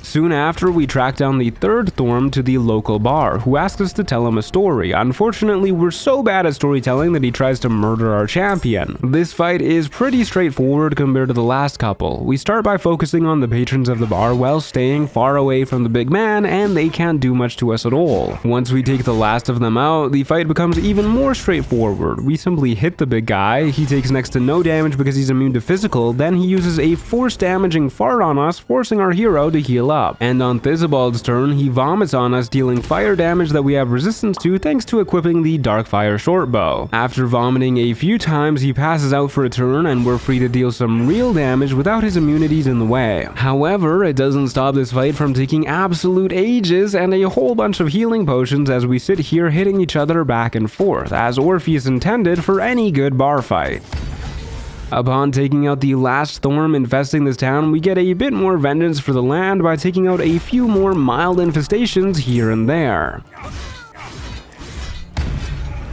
S1: Soon after, we track down the third Thorm to the local bar, who asks us to tell him a story. Unfortunately, we're so bad at storytelling that he tries to murder our champion. This fight is pretty straightforward compared to the last couple. We start by focusing on the patrons of the bar while staying far away from the big man, and they can't do much to us at all. Once we take the last of them out, the fight becomes even more straightforward. We simply hit the big guy, he takes next to no damage because he's immune to physical, then he uses a force damaging fart on us, forcing our hero to heal heal up. And on Thizabald's turn, he vomits on us, dealing fire damage that we have resistance to thanks to equipping the Darkfire shortbow. After vomiting a few times, he passes out for a turn and we're free to deal some real damage without his immunities in the way. However, it doesn't stop this fight from taking absolute ages and a whole bunch of healing potions as we sit here hitting each other back and forth, as Orpheus intended for any good bar fight. Upon taking out the last Thorm infesting this town, we get a bit more vengeance for the land by taking out a few more mild infestations here and there,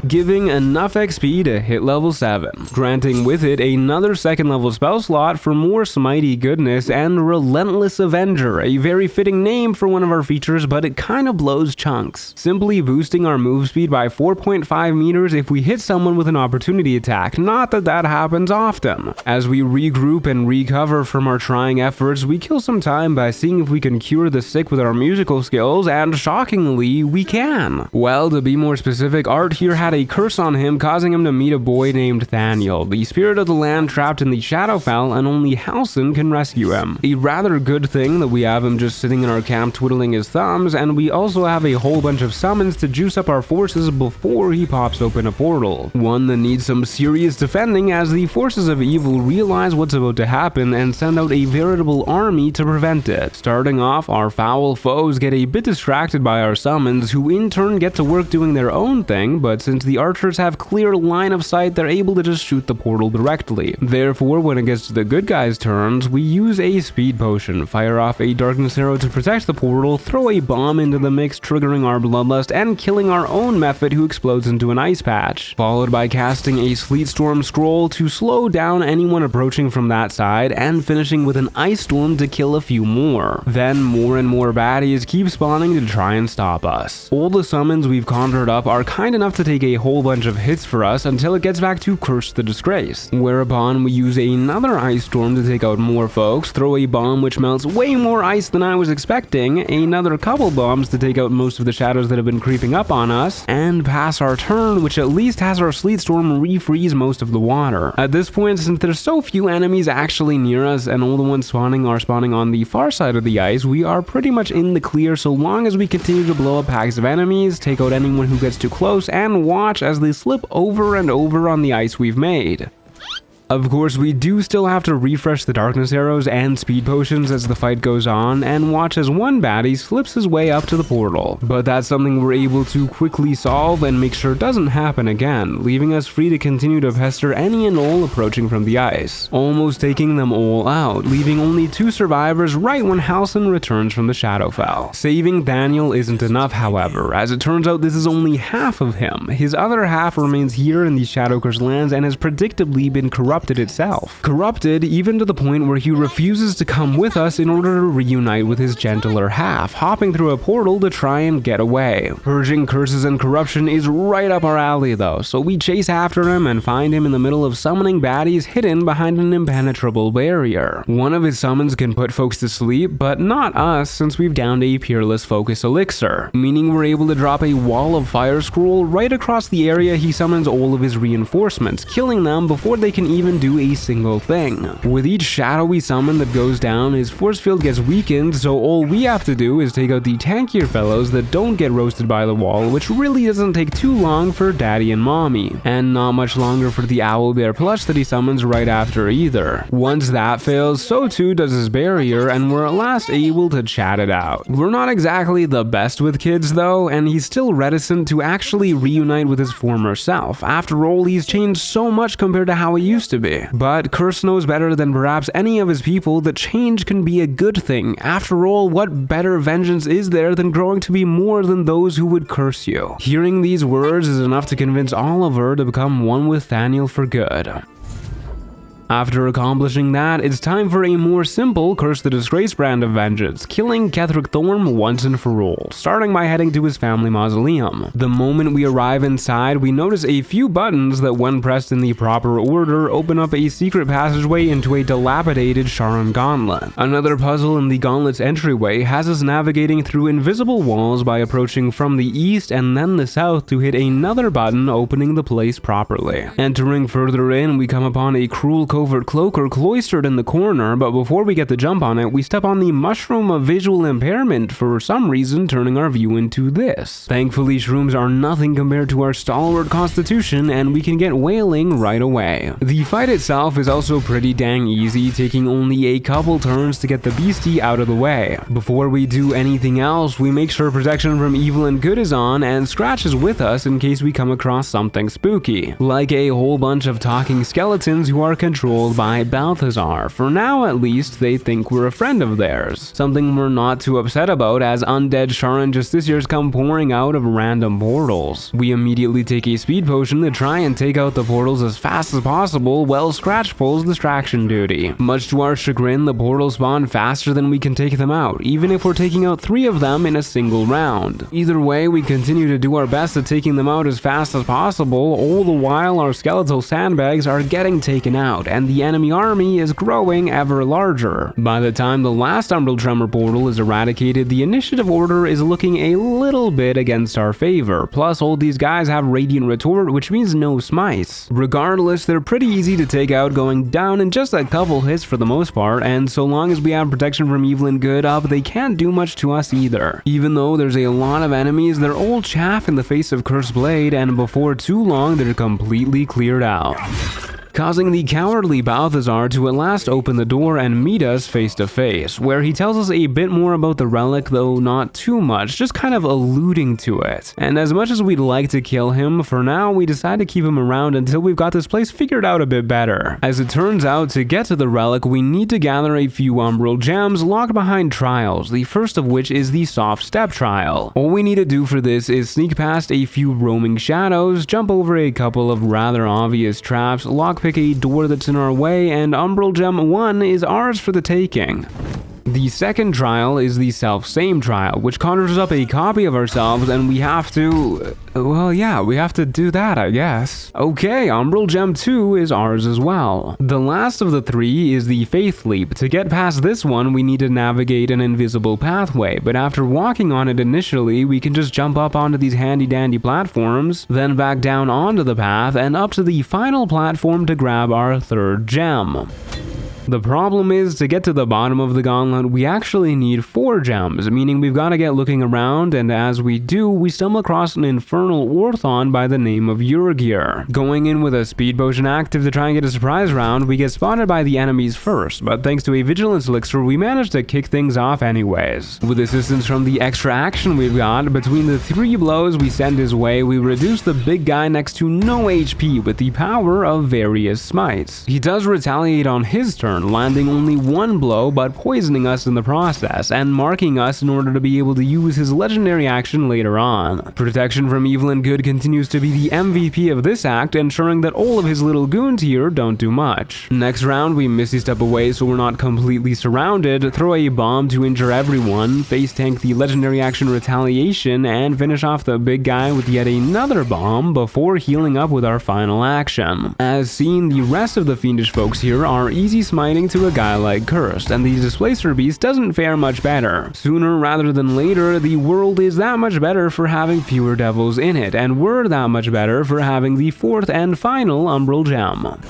S1: giving enough XP to hit level 7, granting with it another second level spell slot for more smitey goodness, and Relentless Avenger, a very fitting name for one of our features, but it kinda blows chunks, simply boosting our move speed by 4.5 meters if we hit someone with an opportunity attack. Not that that happens often. As we regroup and recover from our trying efforts, we kill some time by seeing if we can cure the sick with our musical skills, and shockingly, we can. Well, to be more specific, Art here had a curse on him, causing him to meet a boy named Thaniel, the spirit of the land trapped in the Shadowfell, and only Halsin can rescue him. A rather good thing that we have him just sitting in our camp twiddling his thumbs, and we also have a whole bunch of summons to juice up our forces before he pops open a portal. One that needs some serious defending as the forces of evil realize what's about to happen and send out a veritable army to prevent it. Starting off, our foul foes get a bit distracted by our summons, who in turn get to work doing their own thing, but since the archers have clear line of sight, they're able to just shoot the portal directly. Therefore, when it gets to the good guys' turns, we use a speed potion, fire off a darkness arrow to protect the portal, throw a bomb into the mix, triggering our bloodlust and killing our own Mephit, who explodes into an ice patch, followed by casting a sleet storm scroll to slow down anyone approaching from that side, and finishing with an ice storm to kill a few more. Then more and more baddies keep spawning to try and stop us. All the summons we've conjured up are kind enough to take a whole bunch of hits for us until it gets back to Curse the Disgrace, whereupon we use another ice storm to take out more folks, throw a bomb which melts way more ice than I was expecting, another couple bombs to take out most of the shadows that have been creeping up on us, and pass our turn, which at least has our sleet storm refreeze most of the water. At this point, since there's so few enemies actually near us and all the ones spawning are spawning on the far side of the ice, we are pretty much in the clear so long as we continue to blow up packs of enemies, take out anyone who gets too close, and watch as they slip over and over on the ice we've made. Of course, we do still have to refresh the darkness arrows and speed potions as the fight goes on, and watch as one baddie slips his way up to the portal. But that's something we're able to quickly solve and make sure doesn't happen again, leaving us free to continue to pester any and all approaching from the ice, almost taking them all out, leaving only 2 survivors right when Halsin returns from the Shadowfell. Saving Daniel isn't enough, however, as it turns out this is only half of him. His other half remains here in the Shadowcurse lands and has predictably been corrupted itself. Corrupted even to the point where he refuses to come with us in order to reunite with his gentler half, hopping through a portal to try and get away. Purging curses and corruption is right up our alley though, so we chase after him and find him in the middle of summoning baddies hidden behind an impenetrable barrier. One of his summons can put folks to sleep, but not us since we've downed a Peerless Focus elixir, meaning we're able to drop a wall of fire scroll right across the area he summons all of his reinforcements, killing them before they can even do a single thing. With each shadowy summon that goes down, his force field gets weakened, so all we have to do is take out the tankier fellows that don't get roasted by the wall, which really doesn't take too long for Daddy and Mommy, and not much longer for the Owlbear plush that he summons right after either. Once that fails, so too does his barrier, and we're at last able to chat it out. We're not exactly the best with kids though, and he's still reticent to actually reunite with his former self. After all, he's changed so much compared to how he used to be. But Curse knows better than perhaps any of his people that change can be a good thing. After all, what better vengeance is there than growing to be more than those who would curse you? Hearing these words is enough to convince Oliver to become one with Thaniel for good. After accomplishing that, it's time for a more simple Curse the Disgrace brand of vengeance, killing Ketheric Thorm once and for all, starting by heading to his family mausoleum. The moment we arrive inside, we notice a few buttons that, when pressed in the proper order, open up a secret passageway into a dilapidated Sharon gauntlet. Another puzzle in the gauntlet's entryway has us navigating through invisible walls by approaching from the east and then the south to hit another button opening the place properly. Entering further in, we come upon a cruel
S4: covert cloaker cloistered in the corner, but before we get the jump on it, we step on the mushroom of visual impairment, for some reason turning our view into this. Thankfully, shrooms are nothing compared to our stalwart constitution, and we can get wailing right away. The fight itself is also pretty dang easy, taking only a couple turns to get the beastie out of the way. Before we do anything else, we make sure protection from evil and good is on, and Scratch is with us in case we come across something spooky, like a whole bunch of talking skeletons who are controlled by Balthazar. For now at least, they think we're a friend of theirs. Something we're not too upset about, as undead Sharon Justiciars come pouring out of random portals. We immediately take a speed potion to try and take out the portals as fast as possible, while Scratch pulls distraction duty. Much to our chagrin, the portals spawn faster than we can take them out, even if we're taking out 3 of them in a single round. Either way, we continue to do our best at taking them out as fast as possible, all the while our skeletal sandbags are getting taken out, and the enemy army is growing ever larger. By the time the last Umbral Tremor portal is eradicated, the initiative order is looking a little bit against our favor, plus all these guys have Radiant Retort, which means no smites. Regardless, they're pretty easy to take out, going down in just a couple hits for the most part, and so long as we have protection from evil and good up, they can't do much to us either. Even though there's a lot of enemies, they're all chaff in the face of Cursed Blade, and before too long they're completely cleared out, causing the cowardly Balthazar to at last open the door and meet us face to face, where he tells us a bit more about the relic, though not too much, just kind of alluding to it. And as much as we'd like to kill him, for now we decide to keep him around until we've got this place figured out a bit better. As it turns out, to get to the relic, we need to gather a few Umbral gems locked behind trials, the first of which is the Soft Step trial. All we need to do for this is sneak past a few roaming shadows, jump over a couple of rather obvious traps, lockpick a door that's in our way, and Umbral Gem 1 is ours for the taking. The second trial is the self-same trial, which conjures up a copy of ourselves, and we have to... well, yeah, we have to do that, I guess. Okay, Umbral Gem 2 is ours as well. The last of the 3 is the Faith Leap. To get past this one, we need to navigate an invisible pathway, but after walking on it initially, we can just jump up onto these handy-dandy platforms, then back down onto the path, and up to the final platform to grab our 3rd gem. The problem is, to get to the bottom of the gauntlet, we actually need 4 gems, meaning we've got to get looking around, and as we do, we stumble across an infernal Orthon by the name of Urgir. Going in with a speed potion active to try and get a surprise round, we get spotted by the enemies first, but thanks to a vigilance elixir, we manage to kick things off anyways. With assistance from the extra action we've got, between the 3 blows we send his way, we reduce the big guy next to no HP with the power of various smites. He does retaliate on his turn, landing only 1 blow but poisoning us in the process and marking us in order to be able to use his legendary action later on. Protection from evil and good continues to be the MVP of this act, ensuring that all of his little goons here don't do much. Next round, we Misty Step away so we're not completely surrounded, throw a bomb to injure everyone, face tank the legendary action Retaliation, and finish off the big guy with yet another bomb before healing up with our final action. As seen, the rest of the fiendish folks here are easy smiting to a guy like Cursed, and the Displacer Beast doesn't fare much better. Sooner rather than later, the world is that much better for having fewer devils in it, and we're that much better for having the 4th and final Umbral Gem.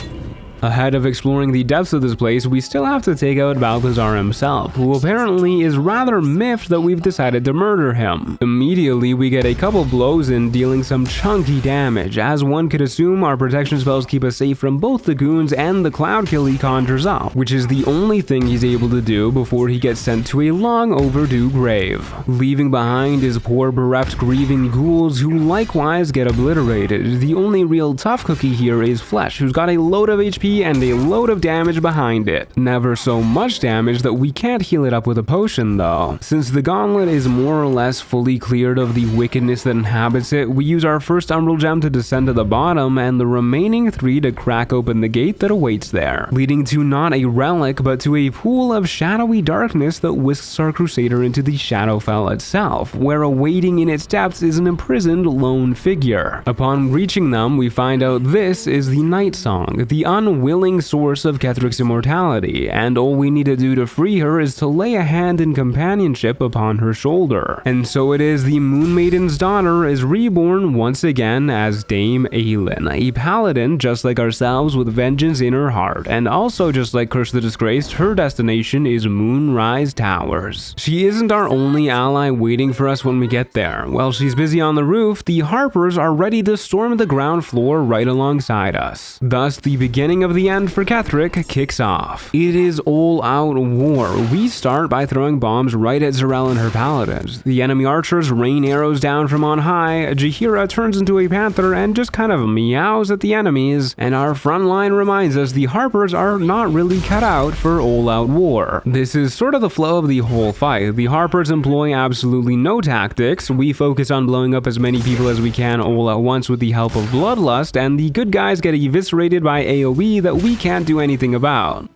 S4: Ahead of exploring the depths of this place, we still have to take out Balthazar himself, who apparently is rather miffed that we've decided to murder him. Immediately, we get a couple blows in, dealing some chunky damage. As one could assume, our protection spells keep us safe from both the goons and the cloud kill he conjures up, which is the only thing he's able to do before he gets sent to a long overdue grave, leaving behind his poor bereft grieving ghouls who likewise get obliterated. The only real tough cookie here is Flesh, who's got a load of HP and a load of damage behind it. Never so much damage that we can't heal it up with a potion though. Since the gauntlet is more or less fully cleared of the wickedness that inhabits it, we use our first Umbral Gem to descend to the bottom and the remaining 3 to crack open the gate that awaits there, leading to not a relic but to a pool of shadowy darkness that whisks our Crusader into the Shadowfell itself, where awaiting in its depths is an imprisoned lone figure. Upon reaching them, we find out this is the Night Song, the unwitting willing source of Kethric's immortality, and all we need to do to free her is to lay a hand in companionship upon her shoulder. And so it is the Moon Maiden's daughter is reborn once again as Dame Aylin, a paladin just like ourselves with vengeance in her heart, and also just like Curse the Disgraced, her destination is Moonrise Towers. She isn't our only ally waiting for us when we get there. While she's busy on the roof, the Harpers are ready to storm the ground floor right alongside us. Thus, the beginning of the end for Ketheric kicks off. It is all-out war. We start by throwing bombs right at Zarel and her paladins. The enemy archers rain arrows down from on high, Jaheira turns into a panther and just kind of meows at the enemies, and our front line reminds us the Harpers are not really cut out for all-out war. This is sort of the flow of the whole fight. The Harpers employ absolutely no tactics. We focus on blowing up as many people as we can all at once with the help of Bloodlust, and the good guys get eviscerated by AoE that we can't do anything about.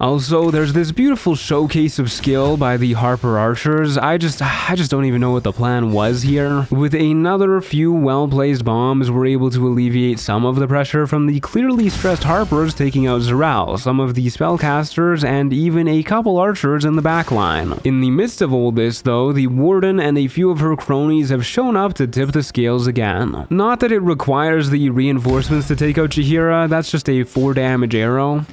S4: Also, there's this beautiful showcase of skill by the Harper archers. I just don't even know what the plan was here. With another few well-placed bombs, we're able to alleviate some of the pressure from the clearly stressed Harpers taking out Zarel, some of the spellcasters, and even a couple archers in the backline. In the midst of all this, though, the Warden and a few of her cronies have shown up to tip the scales again. Not that it requires the reinforcements to take out Jaheira, that's just a 4 damage arrow.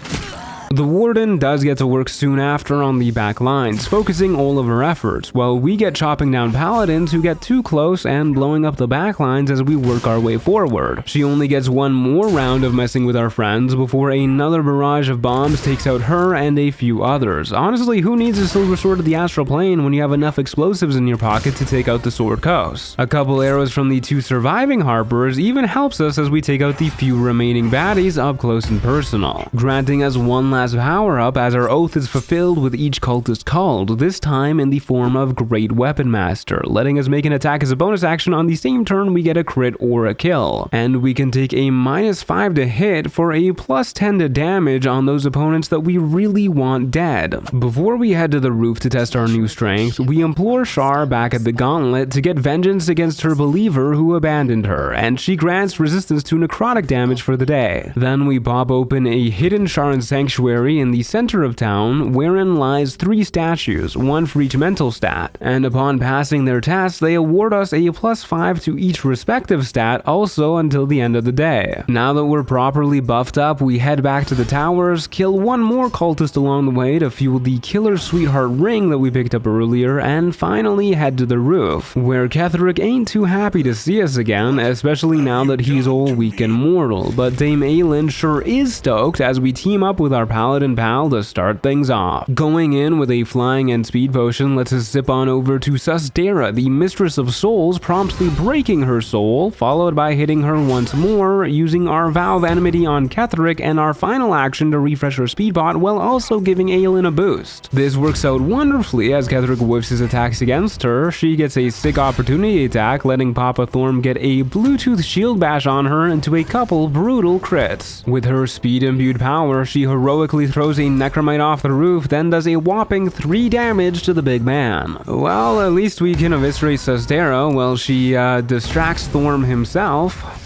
S4: The Warden does get to work soon after on the back lines, focusing all of her efforts, while we get chopping down paladins who get too close and blowing up the back lines as we work our way forward. She only gets one more round of messing with our friends before another barrage of bombs takes out her and a few others. Honestly, who needs a Silver Sword of the Astral Plane when you have enough explosives in your pocket to take out the Sword Coast? A couple arrows from the 2 surviving Harpers even helps us as we take out the few remaining baddies up close and personal, granting us one last power-up as our oath is fulfilled with each cultist called, this time in the form of Great Weapon Master, letting us make an attack as a bonus action on the same turn we get a crit or a kill. And we can take a -5 to hit for a +10 to damage on those opponents that we really want dead. Before we head to the roof to test our new strength, we implore Shar back at the Gauntlet to get vengeance against her believer who abandoned her, and she grants resistance to necrotic damage for the day. Then we pop open a hidden Sharan Sanctuary in the center of town, wherein lies 3 statues, one for each mental stat, and upon passing their tests, they award us a +5 to each respective stat also until the end of the day. Now that we're properly buffed up, we head back to the towers, kill one more cultist along the way to fuel the Killer Sweetheart ring that we picked up earlier, and finally head to the roof, where Ketheric ain't too happy to see us again, especially now that he's all weak and mortal, but Dame Aylin sure is stoked as we team up with our Paladin pal to start things off. Going in with a flying and speed potion lets us zip on over to Sustera, the Mistress of Souls, promptly breaking her soul, followed by hitting her once more, using our Vow of Enmity on Ketheric and our final action to refresh her speed pot while also giving Aylin a boost. This works out wonderfully as Ketheric whiffs his attacks against her. She gets a sick opportunity attack, letting Papa Thorm get a Bluetooth shield bash on her into a couple brutal crits. With her speed-imbued power, she heroically throws a Necromite off the roof, then does a whopping 3 damage to the big man. Well, at least we can eviscerate Sustera while she distracts Thorm himself.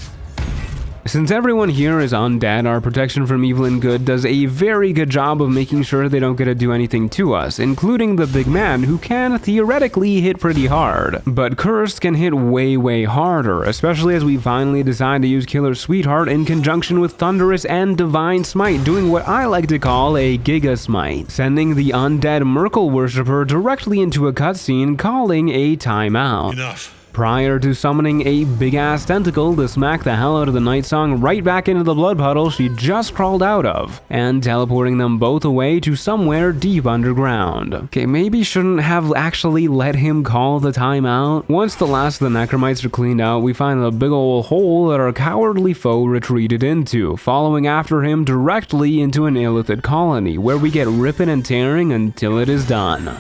S4: Since everyone here is undead, our protection from evil and good does a very good job of making sure they don't get to do anything to us, including the big man, who can theoretically hit pretty hard. But Cursed can hit way harder, especially as we finally decide to use Killer Sweetheart in conjunction with Thunderous and Divine Smite, doing what I like to call a Giga Smite, sending the undead Merkle worshipper directly into a cutscene, calling a timeout.
S2: Enough.
S4: Prior to summoning a big-ass tentacle to smack the hell out of the Night Song right back into the blood puddle she just crawled out of, and teleporting them both away to somewhere deep underground. Okay, maybe shouldn't have actually let him call the timeout. Once the last of the Necromites are cleaned out, we find the big ol' hole that our cowardly foe retreated into, following after him directly into an Illithid colony, where we get ripping and tearing until it is done.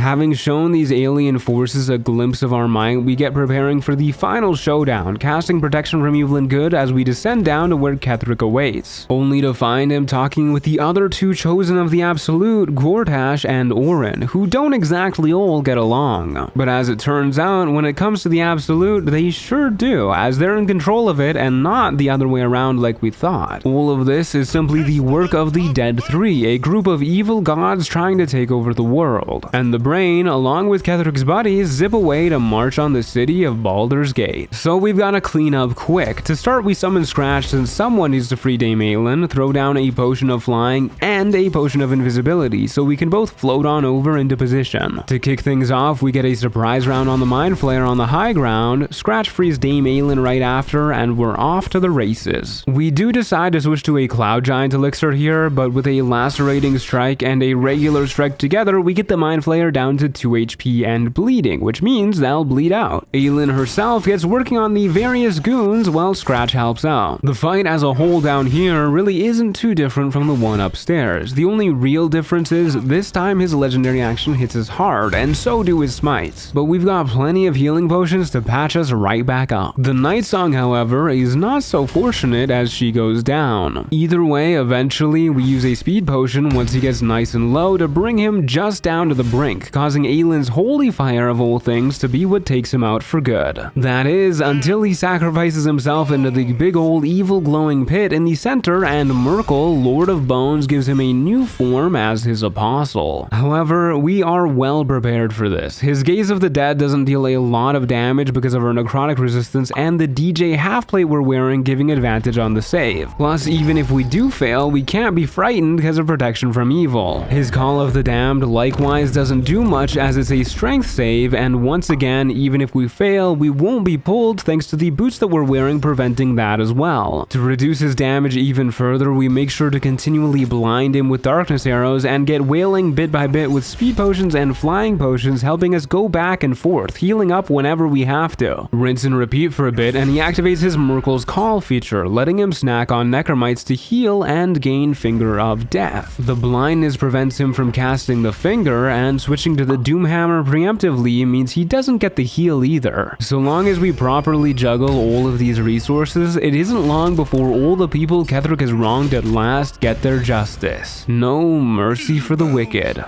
S4: Having shown these alien forces a glimpse of our might, we get preparing for the final showdown, casting protection from evil and good as we descend down to where Ketheric awaits, only to find him talking with the other two chosen of the Absolute, Gortash and Orin, who don't exactly all get along. But as it turns out, when it comes to the Absolute, they sure do, as they're in control of it and not the other way around like we thought. All of this is simply the work of the Dead Three, a group of evil gods trying to take over the world. And the Brain, along with Ketheric's buddies, zip away to march on the city of Baldur's Gate. So we've got to clean up quick. To start, we summon Scratch since someone needs to free Dame Aelin, throw down a potion of flying and a potion of invisibility so we can both float on over into position. To kick things off, we get a surprise round on the Mind Flayer on the high ground, Scratch frees Dame Aelin right after, and we're off to the races. We do decide to switch to a Cloud Giant elixir here, but with a lacerating strike and a regular strike together, we get the Mind Flayer down to 2 HP and bleeding, which means they'll bleed out. Aelin herself gets working on the various goons while Scratch helps out. The fight as a whole down here really isn't too different from the one upstairs. The only real difference is this time his legendary action hits as hard, and so do his smites. But we've got plenty of healing potions to patch us right back up. The Night Song, however, is not so fortunate as she goes down. Either way, eventually we use a speed potion once he gets nice and low to bring him just down to the brink, causing Aelin's holy fire of all things to be what takes him out for good. That is, until he sacrifices himself into the big old evil glowing pit in the center and Merkel, Lord of Bones, gives him a new form as his apostle. However, we are well prepared for this. His Gaze of the Dead doesn't deal a lot of damage because of our necrotic resistance and the DJ half plate we're wearing giving advantage on the save. Plus, even if we do fail, we can't be frightened because of protection from evil. His Call of the Damned likewise doesn't do much as it's a strength save, and once again, even if we fail, we won't be pulled thanks to the boots that we're wearing preventing that as well. To reduce his damage even further, we make sure to continually blind him with darkness arrows and get wailing bit by bit with speed potions and flying potions, helping us go back and forth, healing up whenever we have to. Rinse and repeat for a bit, and he activates his Merkel's Call feature, letting him snack on necromites to heal and gain Finger of Death. The blindness prevents him from casting the finger, and switching to the Doomhammer preemptively means he doesn't get the heal either. So long as we properly juggle all of these resources, it isn't long before all the people Ketheric has wronged at last get their justice. No mercy for the wicked.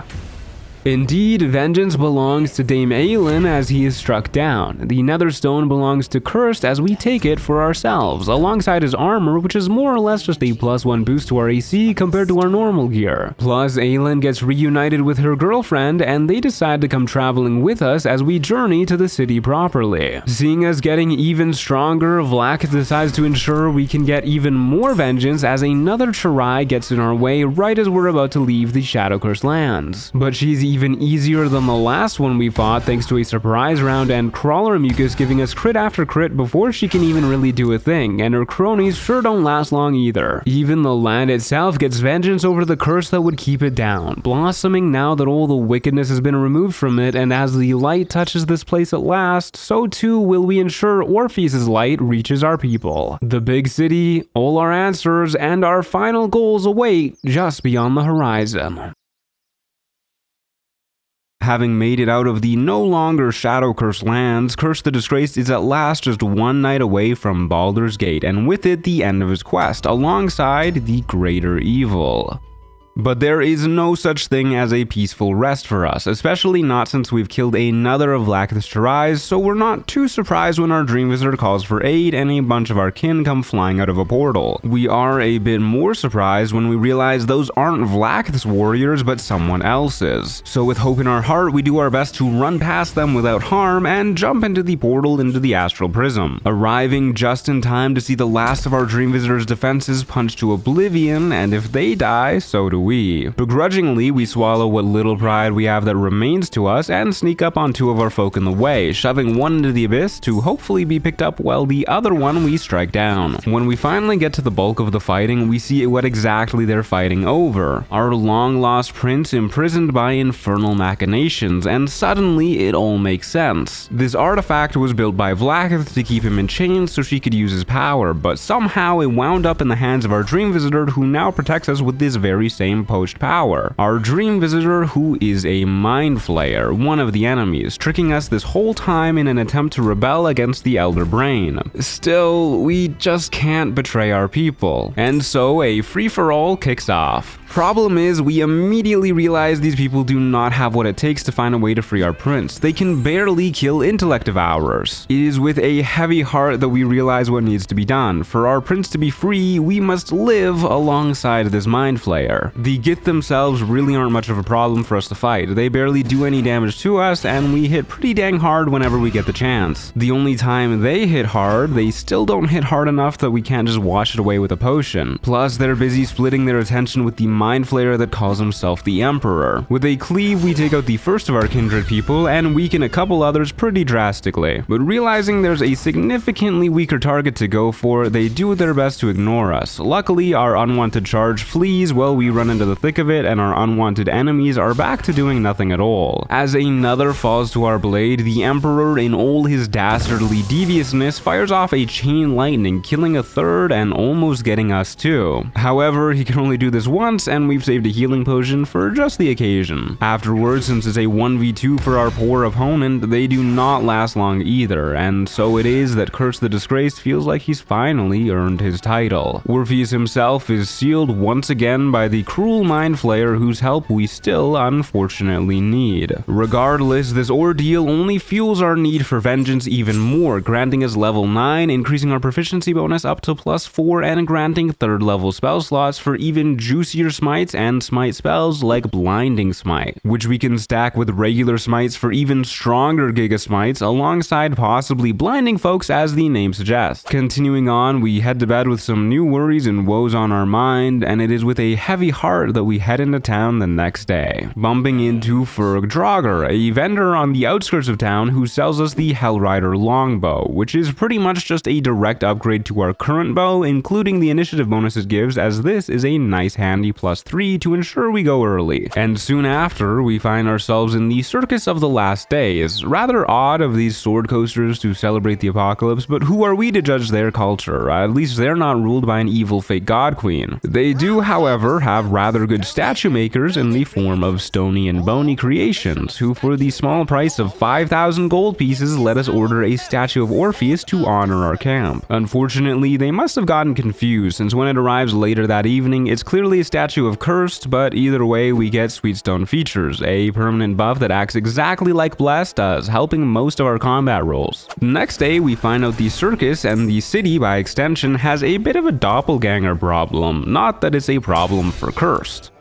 S4: Indeed, vengeance belongs to Dame Aelin as he is struck down. The Netherstone belongs to Cursed as we take it for ourselves, alongside his armor, which is more or less just a +1 boost to our AC compared to our normal gear. Plus, Aelin gets reunited with her girlfriend, and they decide to come traveling with us as we journey to the city properly. Seeing us getting even stronger, Vlak decides to ensure we can get even more vengeance as another Chirai gets in our way right as we're about to leave the Shadowcurse lands. But she's even easier than the last one we fought thanks to a surprise round and Crawler Mucus giving us crit after crit before she can even really do a thing, and her cronies sure don't last long either. Even the land itself gets vengeance over the curse that would keep it down, blossoming now that all the wickedness has been removed from it, and as the light touches this place at last, so too will we ensure Orpheus' light reaches our people. The big city, all our answers, and our final goals await just beyond the horizon.
S1: Having made it out of the no longer Shadowcurse lands, Curse the Disgraced is at last just one night away from Baldur's Gate, and with it the end of his quest, alongside the greater evil. But there is no such thing as a peaceful rest for us, especially not since we've killed another of Vlakith's Chirais, so we're not too surprised when our Dream Visitor calls for aid and a bunch of our kin come flying out of a portal. We are a bit more surprised when we realize those aren't Vlakith's warriors but someone else's. So with hope in our heart, we do our best to run past them without harm and jump into the portal into the Astral Prism, arriving just in time to see the last of our Dream Visitor's defenses punched to oblivion, and if they die, so do we. Begrudgingly, we swallow what little pride we have that remains to us and sneak up on two of our folk in the way, shoving one into the abyss to hopefully be picked up while the other one we strike down. When we finally get to the bulk of the fighting, we see what exactly they're fighting over. Our long-lost prince imprisoned by infernal machinations, and suddenly it all makes sense. This artifact was built by Vlakith to keep him in chains so she could use his power, but somehow it wound up in the hands of our Dream Visitor, who now protects us with this very same
S4: same poached power. Our dream visitor, who is a mind flayer, one of the enemies, tricking us this whole time in an attempt to rebel against the Elder Brain. Still, we just can't betray our people, and so a free-for-all kicks off. Problem is, we immediately realize these people do not have what it takes to find a way to free our prince. They can barely kill intellect devourers. It is with a heavy heart that we realize what needs to be done. For our prince to be free, we must live alongside this mind flayer. The Gith themselves really aren't much of a problem for us to fight. They barely do any damage to us, and we hit pretty dang hard whenever we get the chance. The only time they hit hard, they still don't hit hard enough that we can't just wash it away with a potion. Plus, they're busy splitting their attention with the mind flayer that calls himself the Emperor. With a cleave, we take out the first of our kindred people and weaken a couple others pretty drastically. But realizing there's a significantly weaker target to go for, they do their best to ignore us. Luckily, our unwanted charge flees while we run into the thick of it, and our unwanted enemies are back to doing nothing at all. As another falls to our blade, the Emperor, in all his dastardly deviousness, fires off a chain lightning, killing a third and almost getting us too. However, he can only do this once, and we've saved a healing potion for just the occasion. Afterwards, since it's a 1v2 for our poor opponent, they do not last long either, and so it is that Curse the Disgraced feels like he's finally earned his title. Orpheus himself is sealed once again by the cruel mind flayer whose help we still unfortunately need. Regardless, this ordeal only fuels our need for vengeance even more, granting us level 9, increasing our proficiency bonus up to +4, and granting 3rd level spell slots for even juicier smites and smite spells like Blinding Smite, which we can stack with regular smites for even stronger Giga Smites, alongside possibly blinding folks as the name suggests. Continuing on, we head to bed with some new worries and woes on our mind, and it is with a heavy heart that we head into town the next day, bumping into Ferg Draugr, a vendor on the outskirts of town who sells us the Hellrider longbow, which is pretty much just a direct upgrade to our current bow, including the initiative bonus it gives, as this is a nice handy +3 to ensure we go early. And soon after, we find ourselves in the Circus of the Last Days. Rather odd of these sword coasters to celebrate the apocalypse, but who are we to judge their culture? At least they're not ruled by an evil fake god queen. They do, however, have rather good statue makers in the form of Stony and Bony Creations, who for the small price of 5,000 gold pieces let us order a statue of Orpheus to honor our camp. Unfortunately, they must have gotten confused, since when it arrives later that evening, it's clearly a statue of Cursed, but either way, we get Sweetstone features, a permanent buff that acts exactly like Bless does, helping most of our combat rolls. Next day, we find out the circus, and the city by extension, has a bit of a doppelganger problem. Not that it's a problem for Cursed.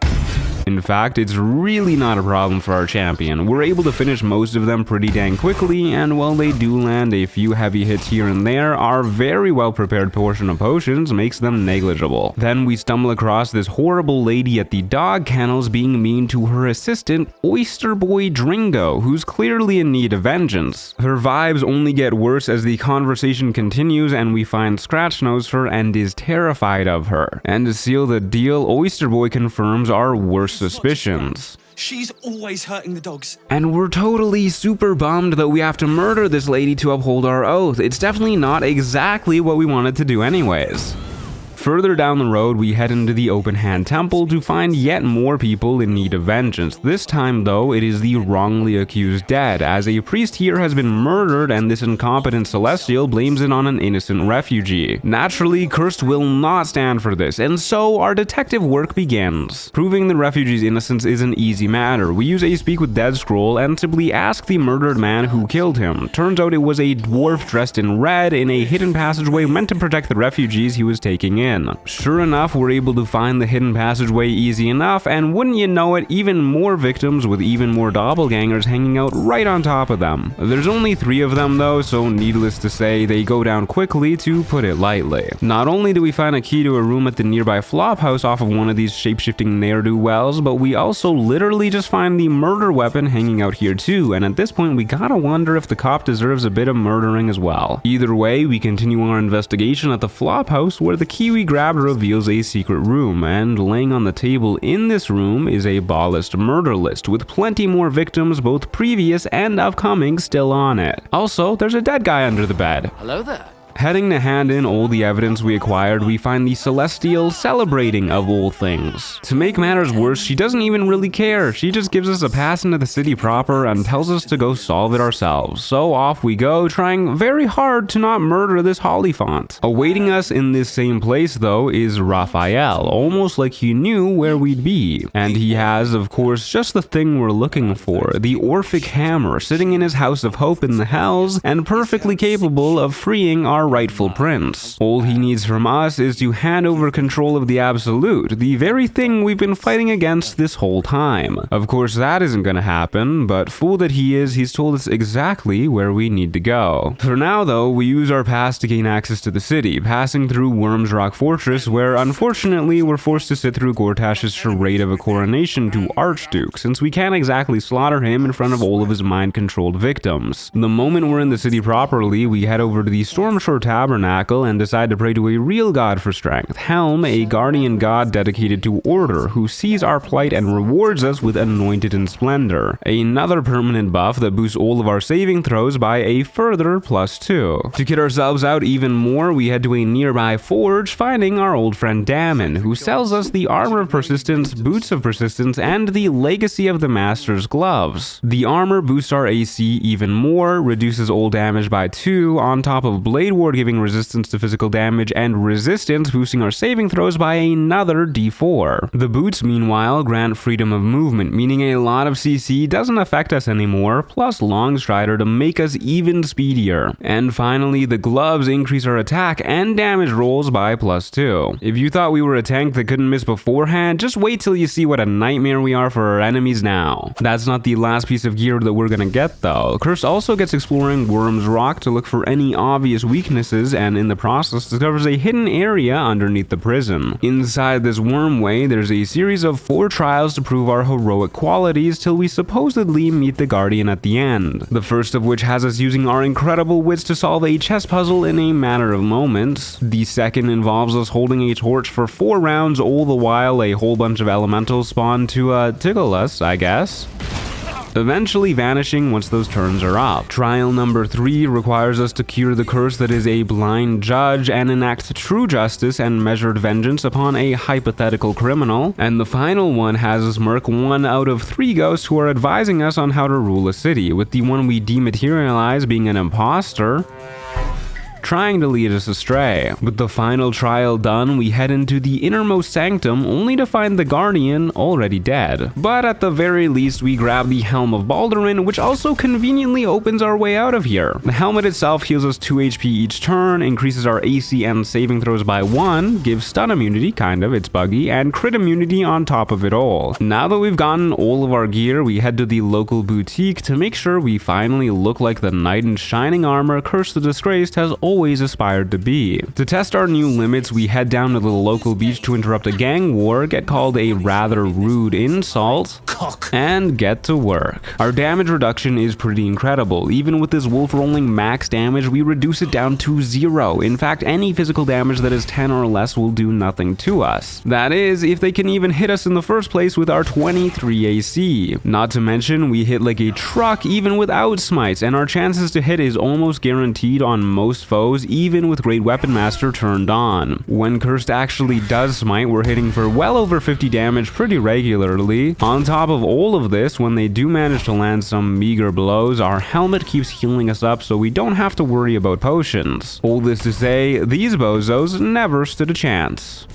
S4: In fact, it's really not a problem for our champion. We're able to finish most of them pretty dang quickly, and while they do land a few heavy hits here and there, our very well prepared portion of potions makes them negligible. Then we stumble across this horrible lady at the dog kennels being mean to her assistant, Oyster Boy Dringo, who's clearly in need of vengeance. Her vibes only get worse as the conversation continues, and we find Scratch knows her and is terrified of her. And to seal the deal, Oyster Boy confirms our worst suspicions.
S2: She's always hurting the dogs.
S4: And we're totally super bummed that we have to murder this lady to uphold our oath. It's definitely not exactly what we wanted to do anyways. Further down the road, we head into the Open Hand Temple to find yet more people in need of vengeance. This time, though, it is the wrongly accused dead, as a priest here has been murdered and this incompetent celestial blames it on an innocent refugee. Naturally, Cursed will not stand for this, and so our detective work begins. Proving the refugee's innocence is an easy matter. We use a Speak with Dead scroll and simply ask the murdered man who killed him. Turns out it was a dwarf dressed in red in a hidden passageway meant to protect the refugees he was taking in. Sure enough, we're able to find the hidden passageway easy enough, and wouldn't you know it, even more victims with even more doppelgangers hanging out right on top of them. There's only 3 of them though, so needless to say, they go down quickly, to put it lightly. Not only do we find a key to a room at the nearby flop house off of one of these shape-shifting ne'er-do-wells, but we also literally just find the murder weapon hanging out here too, and at this point we gotta wonder if the cop deserves a bit of murdering as well. Either way, we continue our investigation at the flop house, where the key we grabbed reveals a secret room, and laying on the table in this room is a ballast murder list with plenty more victims, both previous and upcoming, still on it. Also, there's a dead guy under the bed.
S5: Hello there.
S4: Heading to hand in all the evidence we acquired, we find the Celestial celebrating of all things. To make matters worse, she doesn't even really care. She just gives us a pass into the city proper and tells us to go solve it ourselves. So off we go, trying very hard to not murder this Hollyphant. Awaiting us in this same place though is Raphael, almost like he knew where we'd be. And he has, of course, just the thing we're looking for, the Orphic Hammer, sitting in his House of Hope in the Hells and perfectly capable of freeing our rightful prince. All he needs from us is to hand over control of the Absolute, the very thing we've been fighting against this whole time. Of course, that isn't gonna happen, but fool that he is, he's told us exactly where we need to go. For now though, we use our pass to gain access to the city, passing through Worm's Rock Fortress, where unfortunately we're forced to sit through Gortash's charade of a coronation to Archduke, since we can't exactly slaughter him in front of all of his mind-controlled victims. The moment we're in the city properly, we head over to the Stormshore Tabernacle and decide to pray to a real god for strength, Helm, a guardian god dedicated to order, who sees our plight and rewards us with Anointed in Splendor, another permanent buff that boosts all of our saving throws by a further +2. To kid ourselves out even more, we head to a nearby forge, finding our old friend Damon, who sells us the Armor of Persistence, Boots of Persistence, and the Legacy of the Master's Gloves. The armor boosts our AC even more, reduces all damage by 2, on top of Blade Ward giving resistance to physical damage and resistance boosting our saving throws by another d4. The boots, meanwhile, grant freedom of movement, meaning a lot of CC doesn't affect us anymore, plus Long Strider to make us even speedier. And finally, the gloves increase our attack and damage rolls by +2. If you thought we were a tank that couldn't miss beforehand, just wait till you see what a nightmare we are for our enemies now. That's not the last piece of gear that we're gonna get though. Curse also gets exploring Worm's Rock to look for any obvious weaknesses, and in the process discovers a hidden area underneath the prison. Inside this wormway, there's a series of 4 trials to prove our heroic qualities till we supposedly meet the Guardian at the end. The first of which has us using our incredible wits to solve a chess puzzle in a matter of moments. The second involves us holding a torch for 4 rounds, all the while a whole bunch of elementals spawn to tickle us, I guess, eventually vanishing once those turns are up. Trial number 3 requires us to cure the curse that is a blind judge and enact true justice and measured vengeance upon a hypothetical criminal. And the final one has us murk 1 out of 3 ghosts who are advising us on how to rule a city, with the one we dematerialize being an imposter trying to lead us astray. With the final trial done, we head into the innermost sanctum only to find the Guardian already dead. But at the very least, we grab the Helm of Baldurin, which also conveniently opens our way out of here. The helmet itself heals us 2 HP each turn, increases our AC and saving throws by 1, gives stun immunity, kind of, it's buggy, and crit immunity on top of it all. Now that we've gotten all of our gear, we head to the local boutique to make sure we finally look like the knight in shining armor Curse the Disgraced has always aspired to be. To test our new limits, we head down to the local beach to interrupt a gang war, get called a rather rude insult, and get to work. Our damage reduction is pretty incredible. Even with this wolf rolling max damage, we reduce it down to 0. In fact, any physical damage that is 10 or less will do nothing to us. That is, if they can even hit us in the first place with our 23 AC. Not to mention, we hit like a truck even without smites, and our chances to hit is almost guaranteed on most foes, even with Great Weapon Master turned on. When Cursed actually does smite, we're hitting for well over 50 damage pretty regularly. On top of all of this, when they do manage to land some meager blows, our helmet keeps healing us up so we don't have to worry about potions. All this to say, these bozos never stood a chance.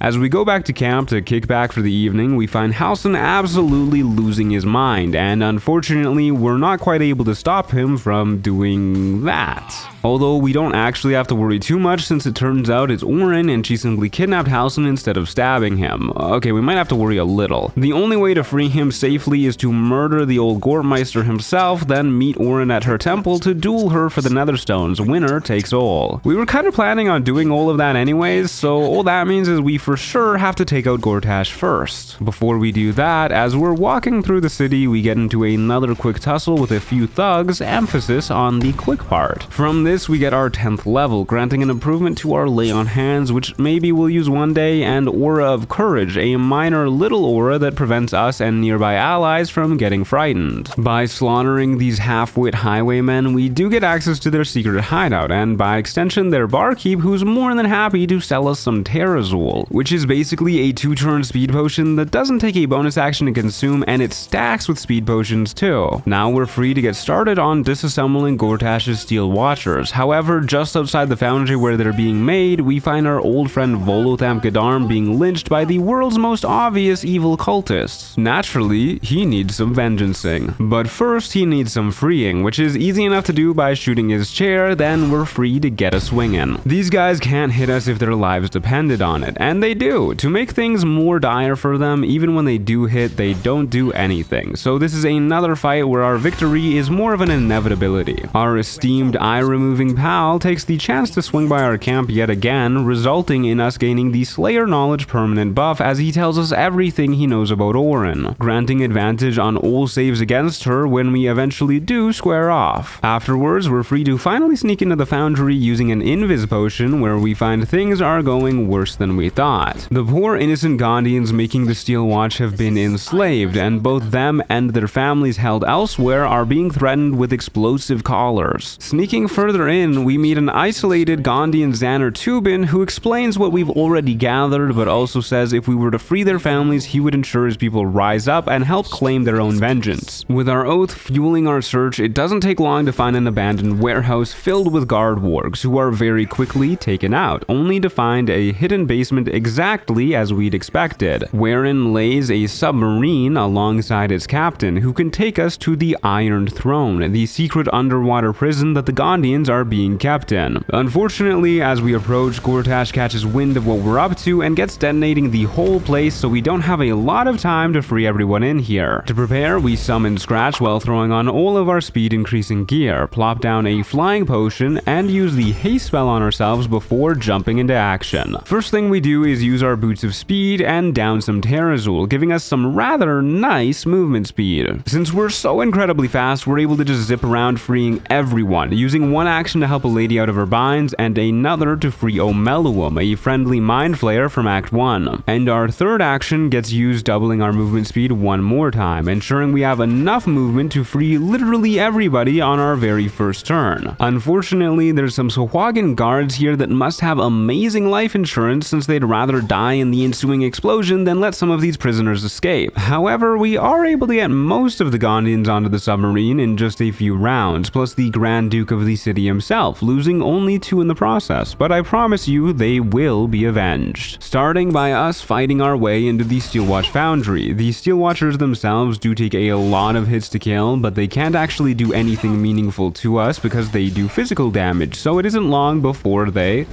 S4: As we go back to camp to kick back for the evening, we find Halsin absolutely losing his mind, and unfortunately, we're not quite able to stop him from doing that. Although we don't actually have to worry too much, since it turns out it's Orin and she simply kidnapped Halsin instead of stabbing him. Okay, we might have to worry a little. The only way to free him safely is to murder the old Gortmeister himself, then meet Orin at her temple to duel her for the Netherstones. Winner takes all. We were kind of planning on doing all of that anyways, so all that means is we for for sure have to take out Gortash first. Before we do that, as we're walking through the city, we get into another quick tussle with a few thugs, emphasis on the quick part. From this, we get our 10th level, granting an improvement to our lay on hands, which maybe we'll use one day, and Aura of Courage, a minor little aura that prevents us and nearby allies from getting frightened. By slaughtering these half-wit highwaymen, we do get access to their secret hideout, and by extension their barkeep, who's more than happy to sell us some Terrazol, which is basically a 2-turn speed potion that doesn't take a bonus action to consume, and it stacks with speed potions too. Now we're free to get started on disassembling Gortash's Steel Watchers. However, just outside the foundry where they're being made, we find our old friend Volotham Gadarm being lynched by the world's most obvious evil cultists. Naturally, he needs some vengeancing. But first, he needs some freeing, which is easy enough to do by shooting his chair, then we're free to get a swing in. These guys can't hit us if their lives depended on it, and they do. To make things more dire for them, even when they do hit, they don't do anything. So this is another fight where our victory is more of an inevitability. Our esteemed eye-removing pal takes the chance to swing by our camp yet again, resulting in us gaining the Slayer Knowledge permanent buff as he tells us everything he knows about Orin, granting advantage on all saves against her when we eventually do square off. Afterwards, we're free to finally sneak into the foundry using an invis potion where we find things are going worse than we thought. The poor innocent Gondians making the Steel Watch have been enslaved, and both them and their families held elsewhere are being threatened with explosive collars. Sneaking further in, we meet an isolated Gondian Xander Tubin who explains what we've already gathered, but also says if we were to free their families, he would ensure his people rise up and help claim their own vengeance. With our oath fueling our search, it doesn't take long to find an abandoned warehouse filled with guard wargs who are very quickly taken out, only to find a hidden basement exactly as we'd expected, wherein lays a submarine alongside its captain who can take us to the Iron Throne, the secret underwater prison that the Gondians are being kept in. Unfortunately, as we approach, Gortash catches wind of what we're up to and gets detonating the whole place, so we don't have a lot of time to free everyone in here. To prepare, we summon Scratch while throwing on all of our speed increasing gear, plop down a flying potion, and use the haste spell on ourselves before jumping into action. First thing we do is use our boots of speed and down some Terrazol, giving us some rather nice movement speed. Since we're so incredibly fast, we're able to just zip around freeing everyone, using one action to help a lady out of her binds and another to free Omeluum, a friendly mind flayer from Act 1. And our third action gets used doubling our movement speed one more time, ensuring we have enough movement to free literally everybody on our very first turn. Unfortunately, there's some Sahuagin guards here that must have amazing life insurance since they'd rather die in the ensuing explosion than let some of these prisoners escape. However, we are able to get most of the Gondians onto the submarine in just a few rounds, plus the Grand Duke of the city himself, losing only 2 in the process, but I promise you they will be avenged. Starting by us fighting our way into the Steelwatch Foundry. The Steelwatchers themselves do take a lot of hits to kill, but they can't actually do anything meaningful to us because they do physical damage, so it isn't long before they...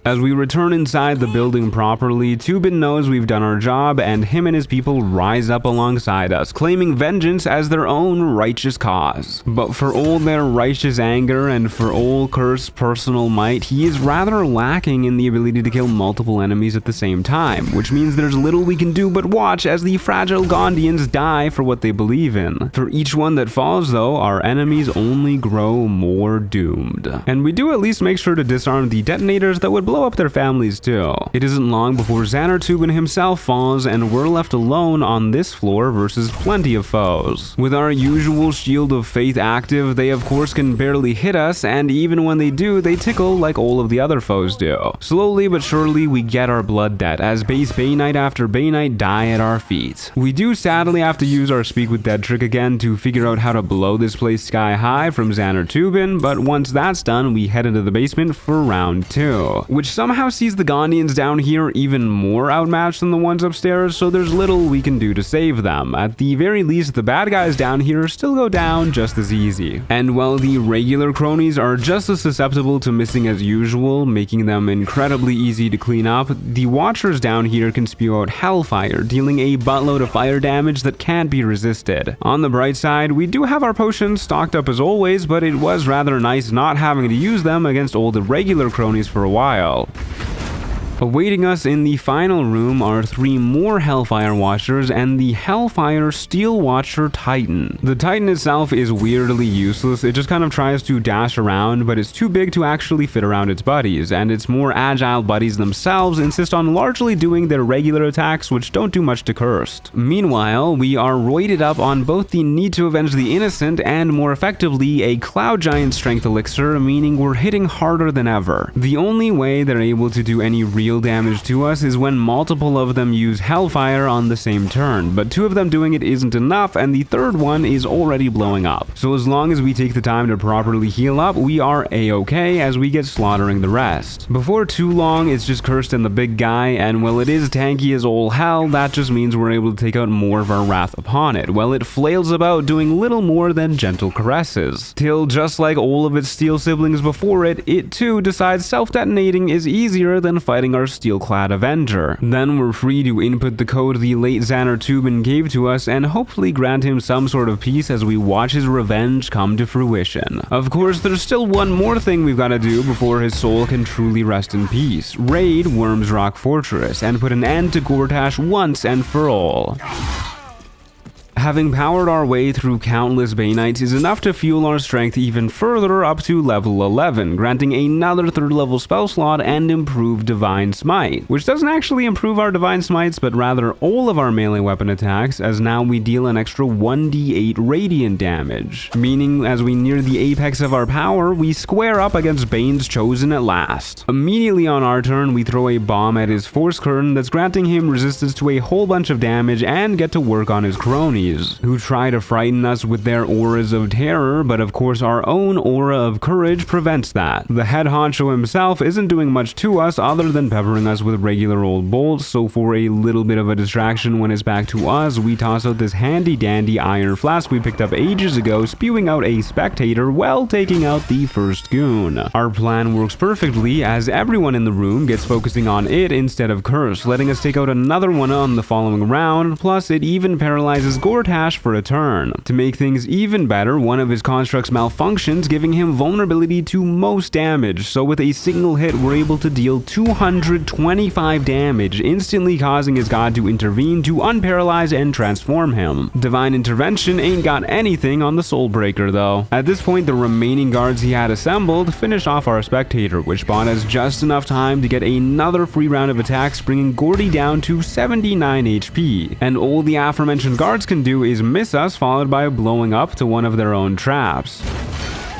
S4: As we return inside the building properly, Tubin knows we've done our job, and him and his people rise up alongside us, claiming vengeance as their own righteous cause. But for all their righteous anger and for all Kurt's personal might, he is rather lacking in the ability to kill multiple enemies at the same time, which means there's little we can do but watch as the fragile Gondians die for what they believe in. For each one that falls though, our enemies only grow more doomed. And we do at least make sure to disarm the detonators that would blow up their families too. It isn't long before Xander Tubin himself falls and we're left alone on this floor versus plenty of foes. With our usual Shield of Faith active, they of course can barely hit us, and even when they do, they tickle like all of the other foes do. Slowly but surely we get our blood debt as base Bay Knight after Bay Knight die at our feet. We do sadly have to use our Speak with Dead trick again to figure out how to blow this place sky high from Xander Tubin, but once that's done, we head into the basement for round 2, which somehow sees the Gondians down here even more outmatched than the ones upstairs, so there's little we can do to save them. At the very least, the bad guys down here still go down just as easy. And while the regular cronies are just as susceptible to missing as usual, making them incredibly easy to clean up, the Watchers down here can spew out Hellfire, dealing a buttload of fire damage that can't be resisted. On the bright side, we do have our potions stocked up as always, but it was rather nice not having to use them against all the regular cronies for a while. Awaiting us in the final room are 3 more Hellfire Watchers and the Hellfire Steel Watcher Titan. The Titan itself is weirdly useless. It just kind of tries to dash around, but it's too big to actually fit around its buddies, and its more agile buddies themselves insist on largely doing their regular attacks, which don't do much to Cursed. Meanwhile, we are roided up on both the Need to Avenge the Innocent and, more effectively, a Cloud Giant Strength Elixir, meaning we're hitting harder than ever. The only way they're able to do any real damage to us is when multiple of them use Hellfire on the same turn, but 2 of them doing it isn't enough, and the 3rd one is already blowing up. So as long as we take the time to properly heal up, we are a-okay as we get slaughtering the rest. Before too long, it's just Cursed and the big guy, and while it is tanky as all hell, that just means we're able to take out more of our wrath upon it, while it flails about doing little more than gentle caresses. Till, just like all of its steel siblings before it, it too decides self-detonating is easier than fighting our steel-clad Avenger. Then we're free to input the code the late Xander Tubin gave to us and hopefully grant him some sort of peace as we watch his revenge come to fruition. Of course, there's still one more thing we've got to do before his soul can truly rest in peace: raid Worm's Rock Fortress and put an end to Gortash once and for all. Having powered our way through countless Baneites is enough to fuel our strength even further up to level 11, granting another 3rd level spell slot and improved Divine Smite, which doesn't actually improve our Divine Smites, but rather all of our melee weapon attacks, as now we deal an extra 1d8 radiant damage, meaning as we near the apex of our power, we square up against Bane's Chosen at last. Immediately on our turn, we throw a bomb at his Force Curtain that's granting him resistance to a whole bunch of damage and get to work on his cronies, who try to frighten us with their auras of terror, but of course our own aura of courage prevents that. The head honcho himself isn't doing much to us other than peppering us with regular old bolts, so for a little bit of a distraction when it's back to us, we toss out this handy dandy iron flask we picked up ages ago, spewing out a spectator while taking out the first goon. Our plan works perfectly as everyone in the room gets focusing on it instead of Curse, letting us take out another one on the following round, plus it even paralyzes Gortash for a turn. To make things even better, one of his constructs malfunctions, giving him vulnerability to most damage, so with a single hit we're able to deal 225 damage, instantly causing his god to intervene to unparalyze and transform him. Divine Intervention ain't got anything on the Soulbreaker though. At this point, the remaining guards he had assembled finish off our spectator, which bought us just enough time to get another free round of attacks, bringing Gordy down to 79 HP, and all the aforementioned guards can do is miss us, followed by blowing up to one of their own traps,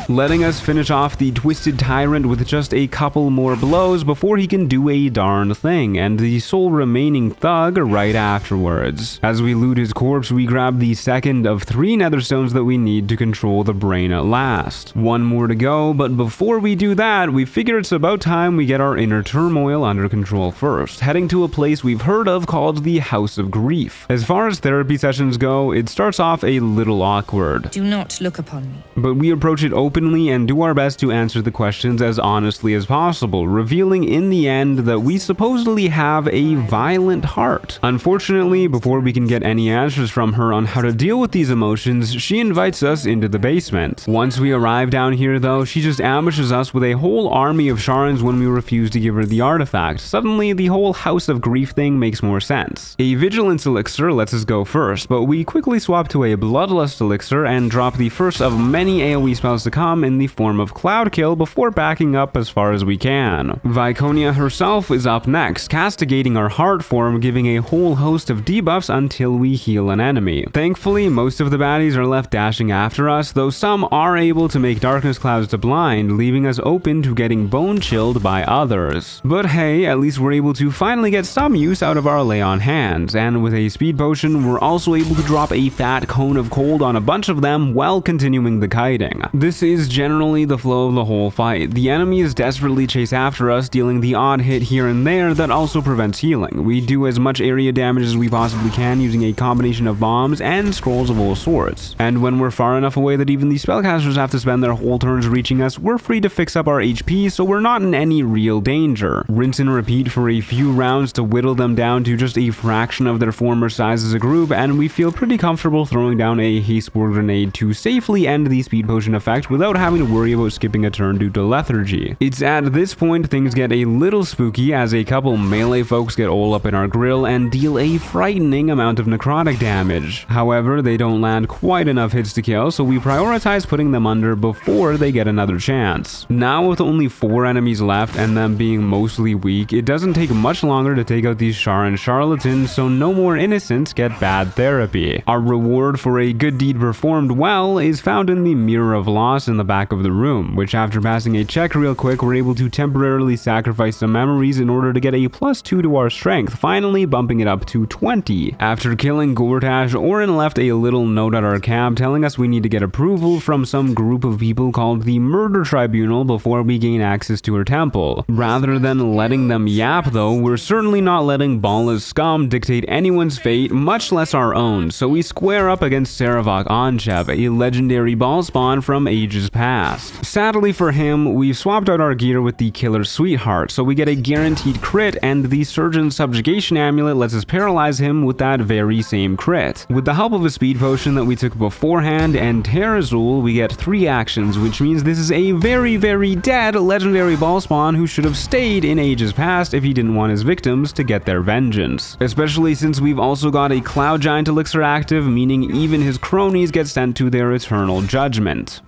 S4: letting us finish off the Twisted Tyrant with just a couple more blows before he can do a darn thing, and the sole remaining thug right afterwards. As we loot his corpse, we grab the second of 3 netherstones that we need to control the brain at last. One more to go, but before we do that, we figure it's about time we get our inner turmoil under control first, heading to a place we've heard of called the House of Grief. As far as therapy sessions go, it starts off a little awkward.
S3: Do not look upon me.
S4: But we approach it openly and do our best to answer the questions as honestly as possible, revealing in the end that we supposedly have a violent heart. Unfortunately, before we can get any answers from her on how to deal with these emotions, she invites us into the basement. Once we arrive down here though, she just ambushes us with a whole army of Sharns when we refuse to give her the artifact. Suddenly, the whole House of Grief thing makes more sense. A Vigilance Elixir lets us go first, but we quickly swap to a Bloodlust Elixir and drop the first of many AoE spells to come in the form of Cloud Kill before backing up as far as we can. Viconia herself is up next, castigating our heart form, giving a whole host of debuffs until we heal an enemy. Thankfully, most of the baddies are left dashing after us, though some are able to make darkness clouds to blind, leaving us open to getting bone chilled by others. But hey, at least we're able to finally get some use out of our lay on hands, and with a speed potion, we're also able to drop a fat cone of cold on a bunch of them while continuing the kiting. This is generally the flow of the whole fight. The enemies desperately chase after us, dealing the odd hit here and there that also prevents healing. We do as much area damage as we possibly can using a combination of bombs and scrolls of all sorts. And when we're far enough away that even the spellcasters have to spend their whole turns reaching us, we're free to fix up our HP, so we're not in any real danger. Rinse and repeat for a few rounds to whittle them down to just a fraction of their former size as a group, and we feel pretty comfortable throwing down a haste word grenade to safely end the speed potion effect with without having to worry about skipping a turn due to lethargy. It's at this point things get a little spooky as a couple melee folks get all up in our grill and deal a frightening amount of necrotic damage. However, they don't land quite enough hits to kill, so we prioritize putting them under before they get another chance. Now with only 4 enemies left and them being mostly weak, it doesn't take much longer to take out these Sharan charlatans, so no more innocents get bad therapy. Our reward for a good deed performed well is found in the Mirror of Loss in the back of the room, which after passing a check real quick, we're able to temporarily sacrifice some memories in order to get a +2 to our strength, finally bumping it up to 20. After killing Gortash, Orin left a little note at our camp telling us we need to get approval from some group of people called the Murder Tribunal before we gain access to her temple. Rather than letting them yap though, we're certainly not letting Bala's scum dictate anyone's fate, much less our own, so we square up against Saravok Anchev, a legendary ball spawn from ages past. Sadly for him, we've swapped out our gear with the Killer's Sweetheart, so we get a guaranteed crit, and the Surgeon's Subjugation Amulet lets us paralyze him with that very same crit. With the help of a speed potion that we took beforehand and Terrazul, we get 3 actions, which means this is a very dead legendary ball spawn who should have stayed in ages past if he didn't want his victims to get their vengeance. Especially since we've also got a Cloud Giant elixir active, meaning even his cronies get sent to their eternal judgment.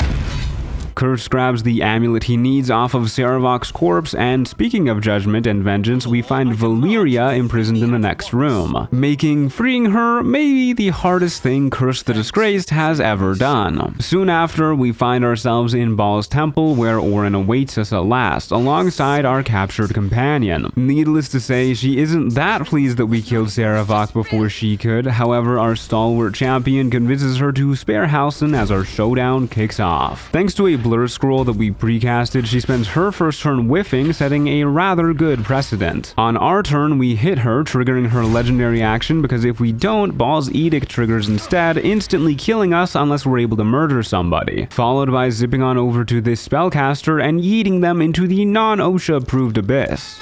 S4: Curse grabs the amulet he needs off of Saravok's corpse, and speaking of judgment and vengeance, we find Valyria imprisoned in the next room, making freeing her maybe the hardest thing Curse the Disgraced has ever done. Soon after, we find ourselves in Baal's temple where Orin awaits us at last, alongside our captured companion. Needless to say, she isn't that pleased that we killed Saravok before she could, however our stalwart champion convinces her to spare Halsin as our showdown kicks off. Thanks to a blur scroll that we precasted, she spends her first turn whiffing, setting a rather good precedent. On our turn, we hit her, triggering her legendary action, because if we don't, Baal's Edict triggers instead, instantly killing us unless we're able to murder somebody, followed by zipping on over to this spellcaster and yeeting them into the non-OSHA approved abyss.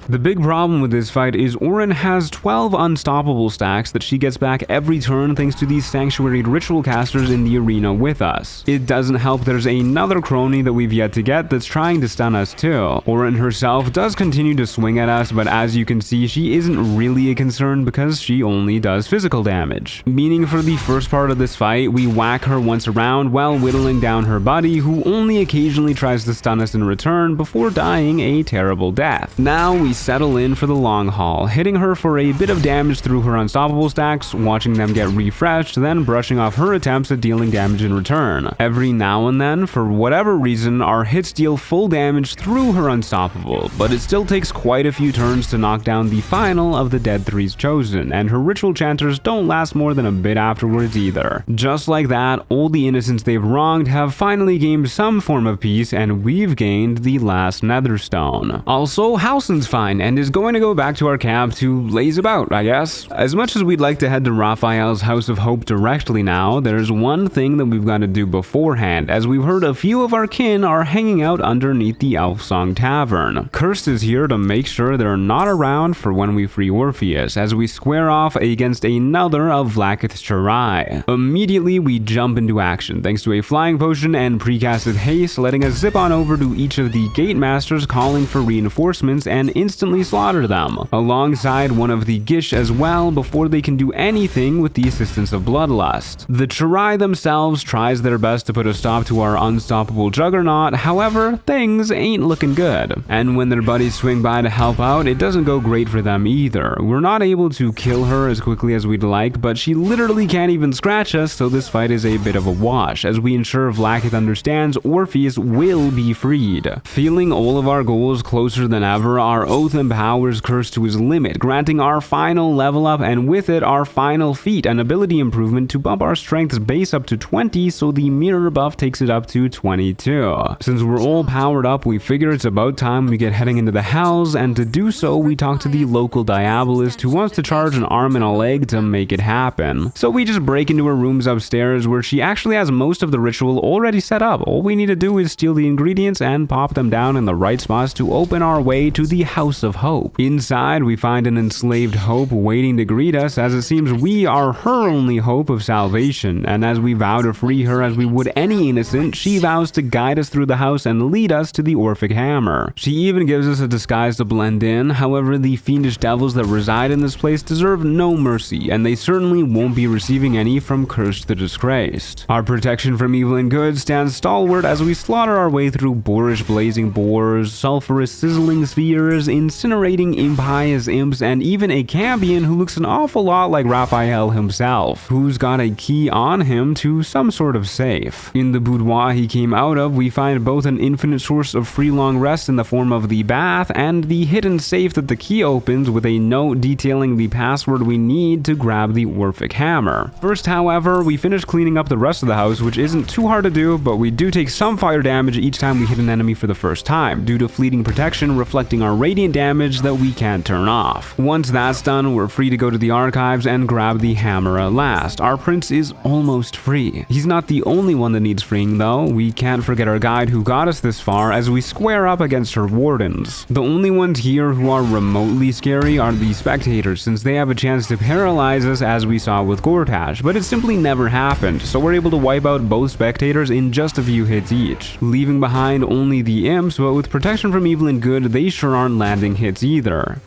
S4: The big problem with this fight is Orin has 12 unstoppable stacks that she gets back every turn thanks to these sanctuaried ritual casters in the arena with us. It doesn't help there's another crony that we've yet to get that's trying to stun us too. Orin herself does continue to swing at us, but as you can see, she isn't really a concern because she only does physical damage. Meaning for the first part of this fight, we whack her once around while whittling down her buddy, who only occasionally tries to stun us in return before dying a terrible death. Now we settle in for the long haul, hitting her for a bit of damage through her unstoppable stacks, watching them get refreshed, then brushing off her attempts at dealing damage in return. Every now and then, for whatever reason, our hits deal full damage through her unstoppable, but it still takes quite a few turns to knock down the final of the dead threes chosen, and her ritual chanters don't last more than a bit afterwards either. Just like that, all the innocents they've wronged have finally gained some form of peace, and we've gained the last Netherstone. Also, Halsin's fine and is going to go back to our camp to laze about, I guess. As much as we'd like to head to Raphael's House of Hope directly now, there's one thing that we've got to do beforehand, as we've heard a few of our kin are hanging out underneath the Elfsong Tavern. Cursed is here to make sure they're not around for when we free Orpheus, as we square off against another of Vlaakith's Chirai. Immediately, we jump into action, thanks to a flying potion and precasted haste, letting us zip on over to each of the gate masters calling for reinforcements and instantly slaughter them, alongside one of the Gish as well before they can do anything with the assistance of Bloodlust. The Chirai themselves tries their best to put a stop to our unstoppable juggernaut, however, things ain't looking good. And when their buddies swing by to help out, it doesn't go great for them either. We're not able to kill her as quickly as we'd like, but she literally can't even scratch us, so this fight is a bit of a wash, as we ensure Vlaakith understands Orpheus will be freed. Feeling all of our goals closer than ever, our oath empowers Curse to his limit, granting our final level up, and with it our final feat, an ability improvement to bump our strength's base up to 20, so the mirror buff takes it up to 22. Since we're all powered up, we figure it's about time we get heading into the Hells, and to do so we talk to the local Diabolist who wants to charge an arm and a leg to make it happen. So we just break into her rooms upstairs where she actually has most of the ritual already set up. All we need to do is steal the ingredients and pop them down in the right spots to open our way to the House House of Hope. Inside, we find an enslaved Hope waiting to greet us, as it seems we are her only hope of salvation, and as we vow to free her as we would any innocent, she vows to guide us through the house and lead us to the Orphic Hammer. She even gives us a disguise to blend in. However, the fiendish devils that reside in this place deserve no mercy, and they certainly won't be receiving any from Cursed the Disgraced. Our protection from evil and good stands stalwart as we slaughter our way through boorish blazing boars, sulphurous sizzling spheres, incinerating impious imps, and even a Cambion who looks an awful lot like Raphael himself, who's got a key on him to some sort of safe. In the boudoir he came out of, we find both an infinite source of free long rest in the form of the bath and the hidden safe that the key opens with a note detailing the password we need to grab the Orphic Hammer. First, however, we finish cleaning up the rest of the house, which isn't too hard to do, but we do take some fire damage each time we hit an enemy for the first time, due to fleeting protection reflecting our radiant damage that we can't turn off. Once that's done, we're free to go to the archives and grab the hammer at last. Our prince is almost free. He's not the only one that needs freeing though. We can't forget our guide who got us this far as we square up against her wardens. The only ones here who are remotely scary are the spectators, since they have a chance to paralyze us as we saw with Gortash, but it simply never happened, so we're able to wipe out both spectators in just a few hits each, leaving behind only the imps, but with protection from evil and good, they sure aren't landing hits either.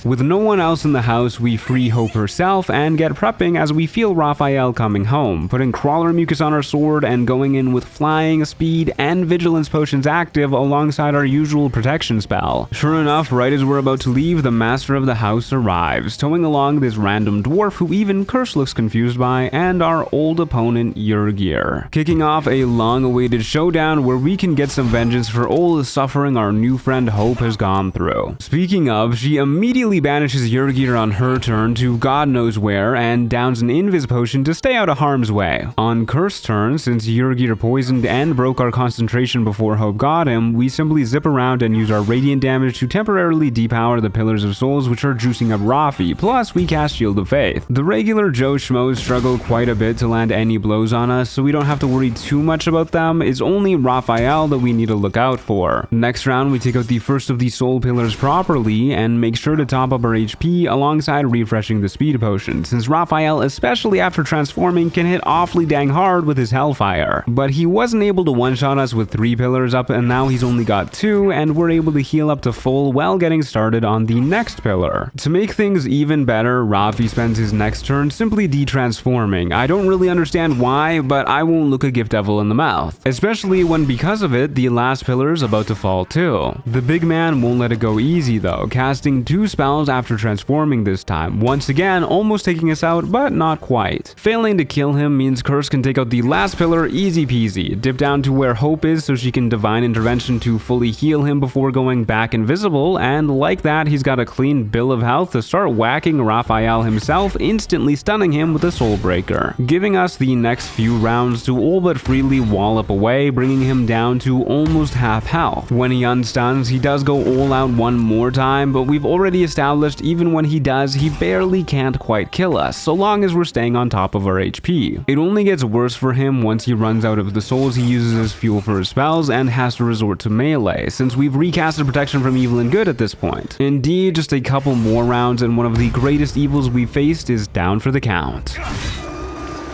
S4: With no one else in the house, we free Hope herself and get prepping as we feel Raphael coming home, putting Crawler Mucus on our sword and going in with flying, speed, and vigilance potions active alongside our usual protection spell. Sure enough, right as we're about to leave, the master of the house arrives, towing along this random dwarf who even Curse looks confused by, and our old opponent Yrgir, kicking off a long-awaited showdown where we can get some vengeance for all the suffering our new friend Hope has gone through. Speaking of, she immediately banishes Yrgir on her turn to God knows where and downs an invis potion to stay out of harm's way. On Curse's turn, since Yrgir poisoned and broke our concentration before Hope got him, we simply zip around and use our radiant damage to temporarily depower the Pillars of Souls, which are juicing up Rafi, plus we cast Shield of Faith. The regular Joe Schmoes struggle quite a bit to land any blows on us, so we don't have to worry too much about them. It's only Raphael that we need to look out for. Next round, we take out the first of the Soul Pillars properly and make sure to top up our HP alongside refreshing the speed potion, since Raphael, especially after transforming, can hit awfully dang hard with his Hellfire. But he wasn't able to one-shot us with 3 pillars up, and now he's only got 2, and we're able to heal up to full while getting started on the next pillar. To make things even better, Rafi spends his next turn simply de-transforming. I don't really understand why, but I won't look a gift devil in the mouth, especially when because of it, the last pillar is about to fall too. The big man won't let it go easy though, casting 2 spells after transforming this time, once again almost taking us out, but not quite. Failing to kill him means Curse can take out the last pillar easy peasy, dip down to where Hope is so she can divine intervention to fully heal him before going back invisible, and like that he's got a clean bill of health to start whacking Raphael himself, instantly stunning him with a Soul Breaker, giving us the next few rounds to all but freely wallop away, bringing him down to almost half health. When he unstuns, he does go all out one more time, but we've already established even when he does, he barely can't quite kill us, so long as we're staying on top of our HP. It only gets worse for him once he runs out of the souls he uses as fuel for his spells and has to resort to melee, since we've recasted protection from evil and good at this point. Indeed, just a couple more rounds and one of the greatest evils we faced is down for the count.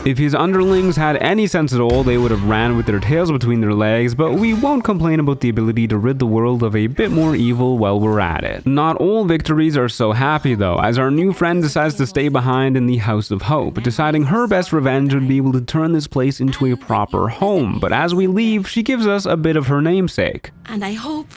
S4: If his underlings had any sense at all, they would have ran with their tails between their legs, but we won't complain about the ability to rid the world of a bit more evil while we're at it. Not all victories are so happy though, as our new friend decides to stay behind in the House of Hope, deciding her best revenge would be able to turn this place into a proper home, but as we leave, she gives us a bit of her namesake.
S3: And I hope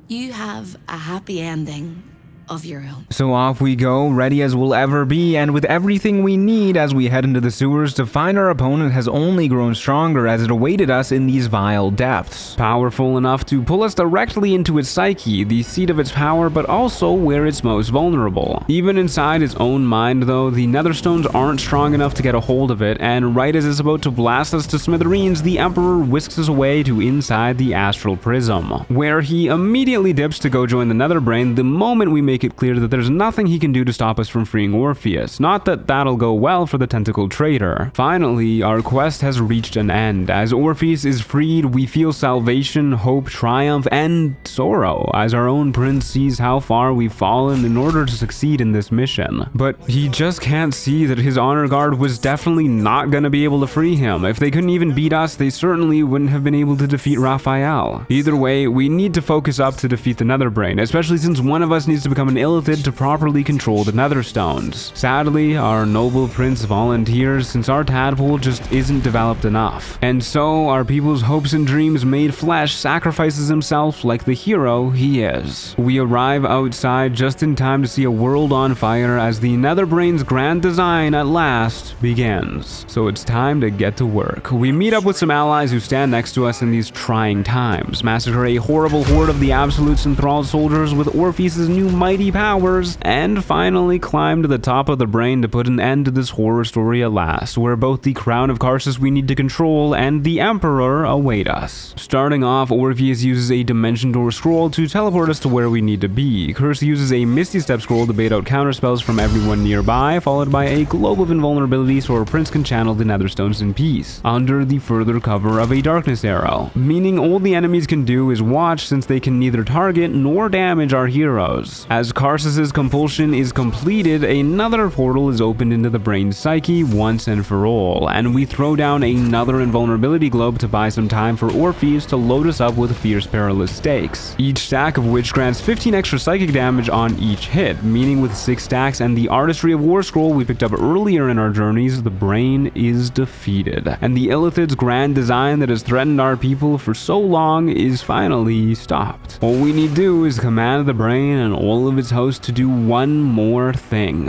S3: you have a happy ending of your own.
S1: So off we go, ready as we'll ever be, and with everything we need as we head into the sewers to find our opponent has only grown stronger as it awaited us in these vile depths. Powerful enough to pull us directly into its psyche, the seat of its power, but also where it's most vulnerable. Even inside its own mind though, the Netherstones aren't strong enough to get a hold of it, and right as it's about to blast us to smithereens, the Emperor whisks us away to inside the Astral Prism, where he immediately dips to go join the Netherbrain the moment we make
S4: make it clear that there's nothing he can do to stop us from freeing Orpheus. Not that that'll go well for the tentacle traitor. Finally, our quest has reached an end. As Orpheus is freed, we feel salvation, hope, triumph, and sorrow as our own prince sees how far we've fallen in order to succeed in this mission. But he just can't see that his honor guard was definitely not gonna be able to free him. If they couldn't even beat us, they certainly wouldn't have been able to defeat Raphael. Either way, we need to focus up to defeat the Netherbrain, especially since one of us needs to become an Illithid to properly control the Netherstones. Sadly, our noble prince volunteers since our tadpole just isn't developed enough. And so, our people's hopes and dreams made flesh sacrifices himself like the hero he is. We arrive outside just in time to see a world on fire as the Netherbrain's grand design at last begins. So it's time to get to work. We meet up with some allies who stand next to us in these trying times, massacre a horrible horde of the Absolute's enthralled soldiers with Orpheus's new mighty powers, and finally climb to the top of the brain to put an end to this horror story at last, where both the crown of Karsus we need to control and the Emperor await us. Starting off, Orpheus uses a Dimension Door scroll to teleport us to where we need to be. Curse uses a Misty Step scroll to bait out counterspells from everyone nearby, followed by a Globe of Invulnerability so our prince can channel the Netherstones in peace, under the further cover of a Darkness Arrow, meaning all the enemies can do is watch since they can neither target nor damage our heroes. As Karsus's compulsion is completed, another portal is opened into the brain's psyche once and for all, and we throw down another Invulnerability Globe to buy some time for Orpheus to load us up with fierce perilous stakes, each stack of which grants 15 extra psychic damage on each hit, meaning with 6 stacks and the Artistry of War scroll we picked up earlier in our journeys, the brain is defeated, and the Illithid's grand design that has threatened our people for so long is finally stopped. All we need to do is command the brain and all of its hosts to do one more thing: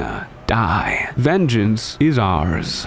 S4: die. Vengeance is ours.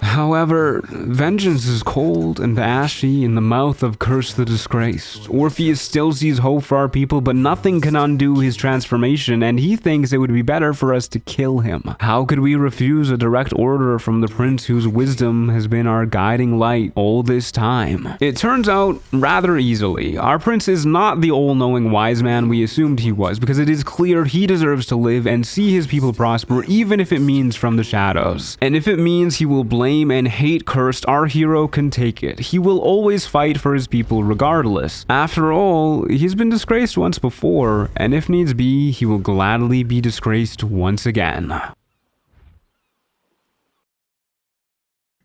S4: However, vengeance is cold and ashy in the mouth of Curse the Disgraced. Orpheus still sees hope for our people, but nothing can undo his transformation, and he thinks it would be better for us to kill him. How could we refuse a direct order from the prince whose wisdom has been our guiding light all this time? It turns out rather easily. Our prince is not the all-knowing wise man we assumed he was, because it is clear he deserves to live and see his people prosper, even if it means from the shadows. And if it means he will blame and hate Cursed, our hero can take it. He will always fight for his people regardless. After all, he's been disgraced once before, and if needs be, he will gladly be disgraced once again.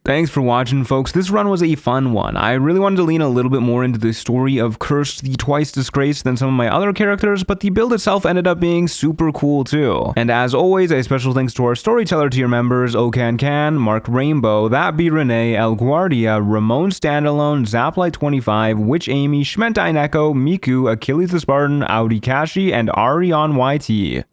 S4: Thanks for watching, folks. This run was a fun one. I really wanted to lean a little bit more into the story of Cursed the Twice Disgraced than some of my other characters, but the build itself ended up being super cool too. And as always, a special thanks to our Storyteller tier members, Okan, Mark Rainbow, That Be Renee, El Guardia, Ramon Standalone, Zaplight25, Witch Amy, Schmentine Echo, Miku, Achilles the Spartan, Audi Kashi, and Arion YT.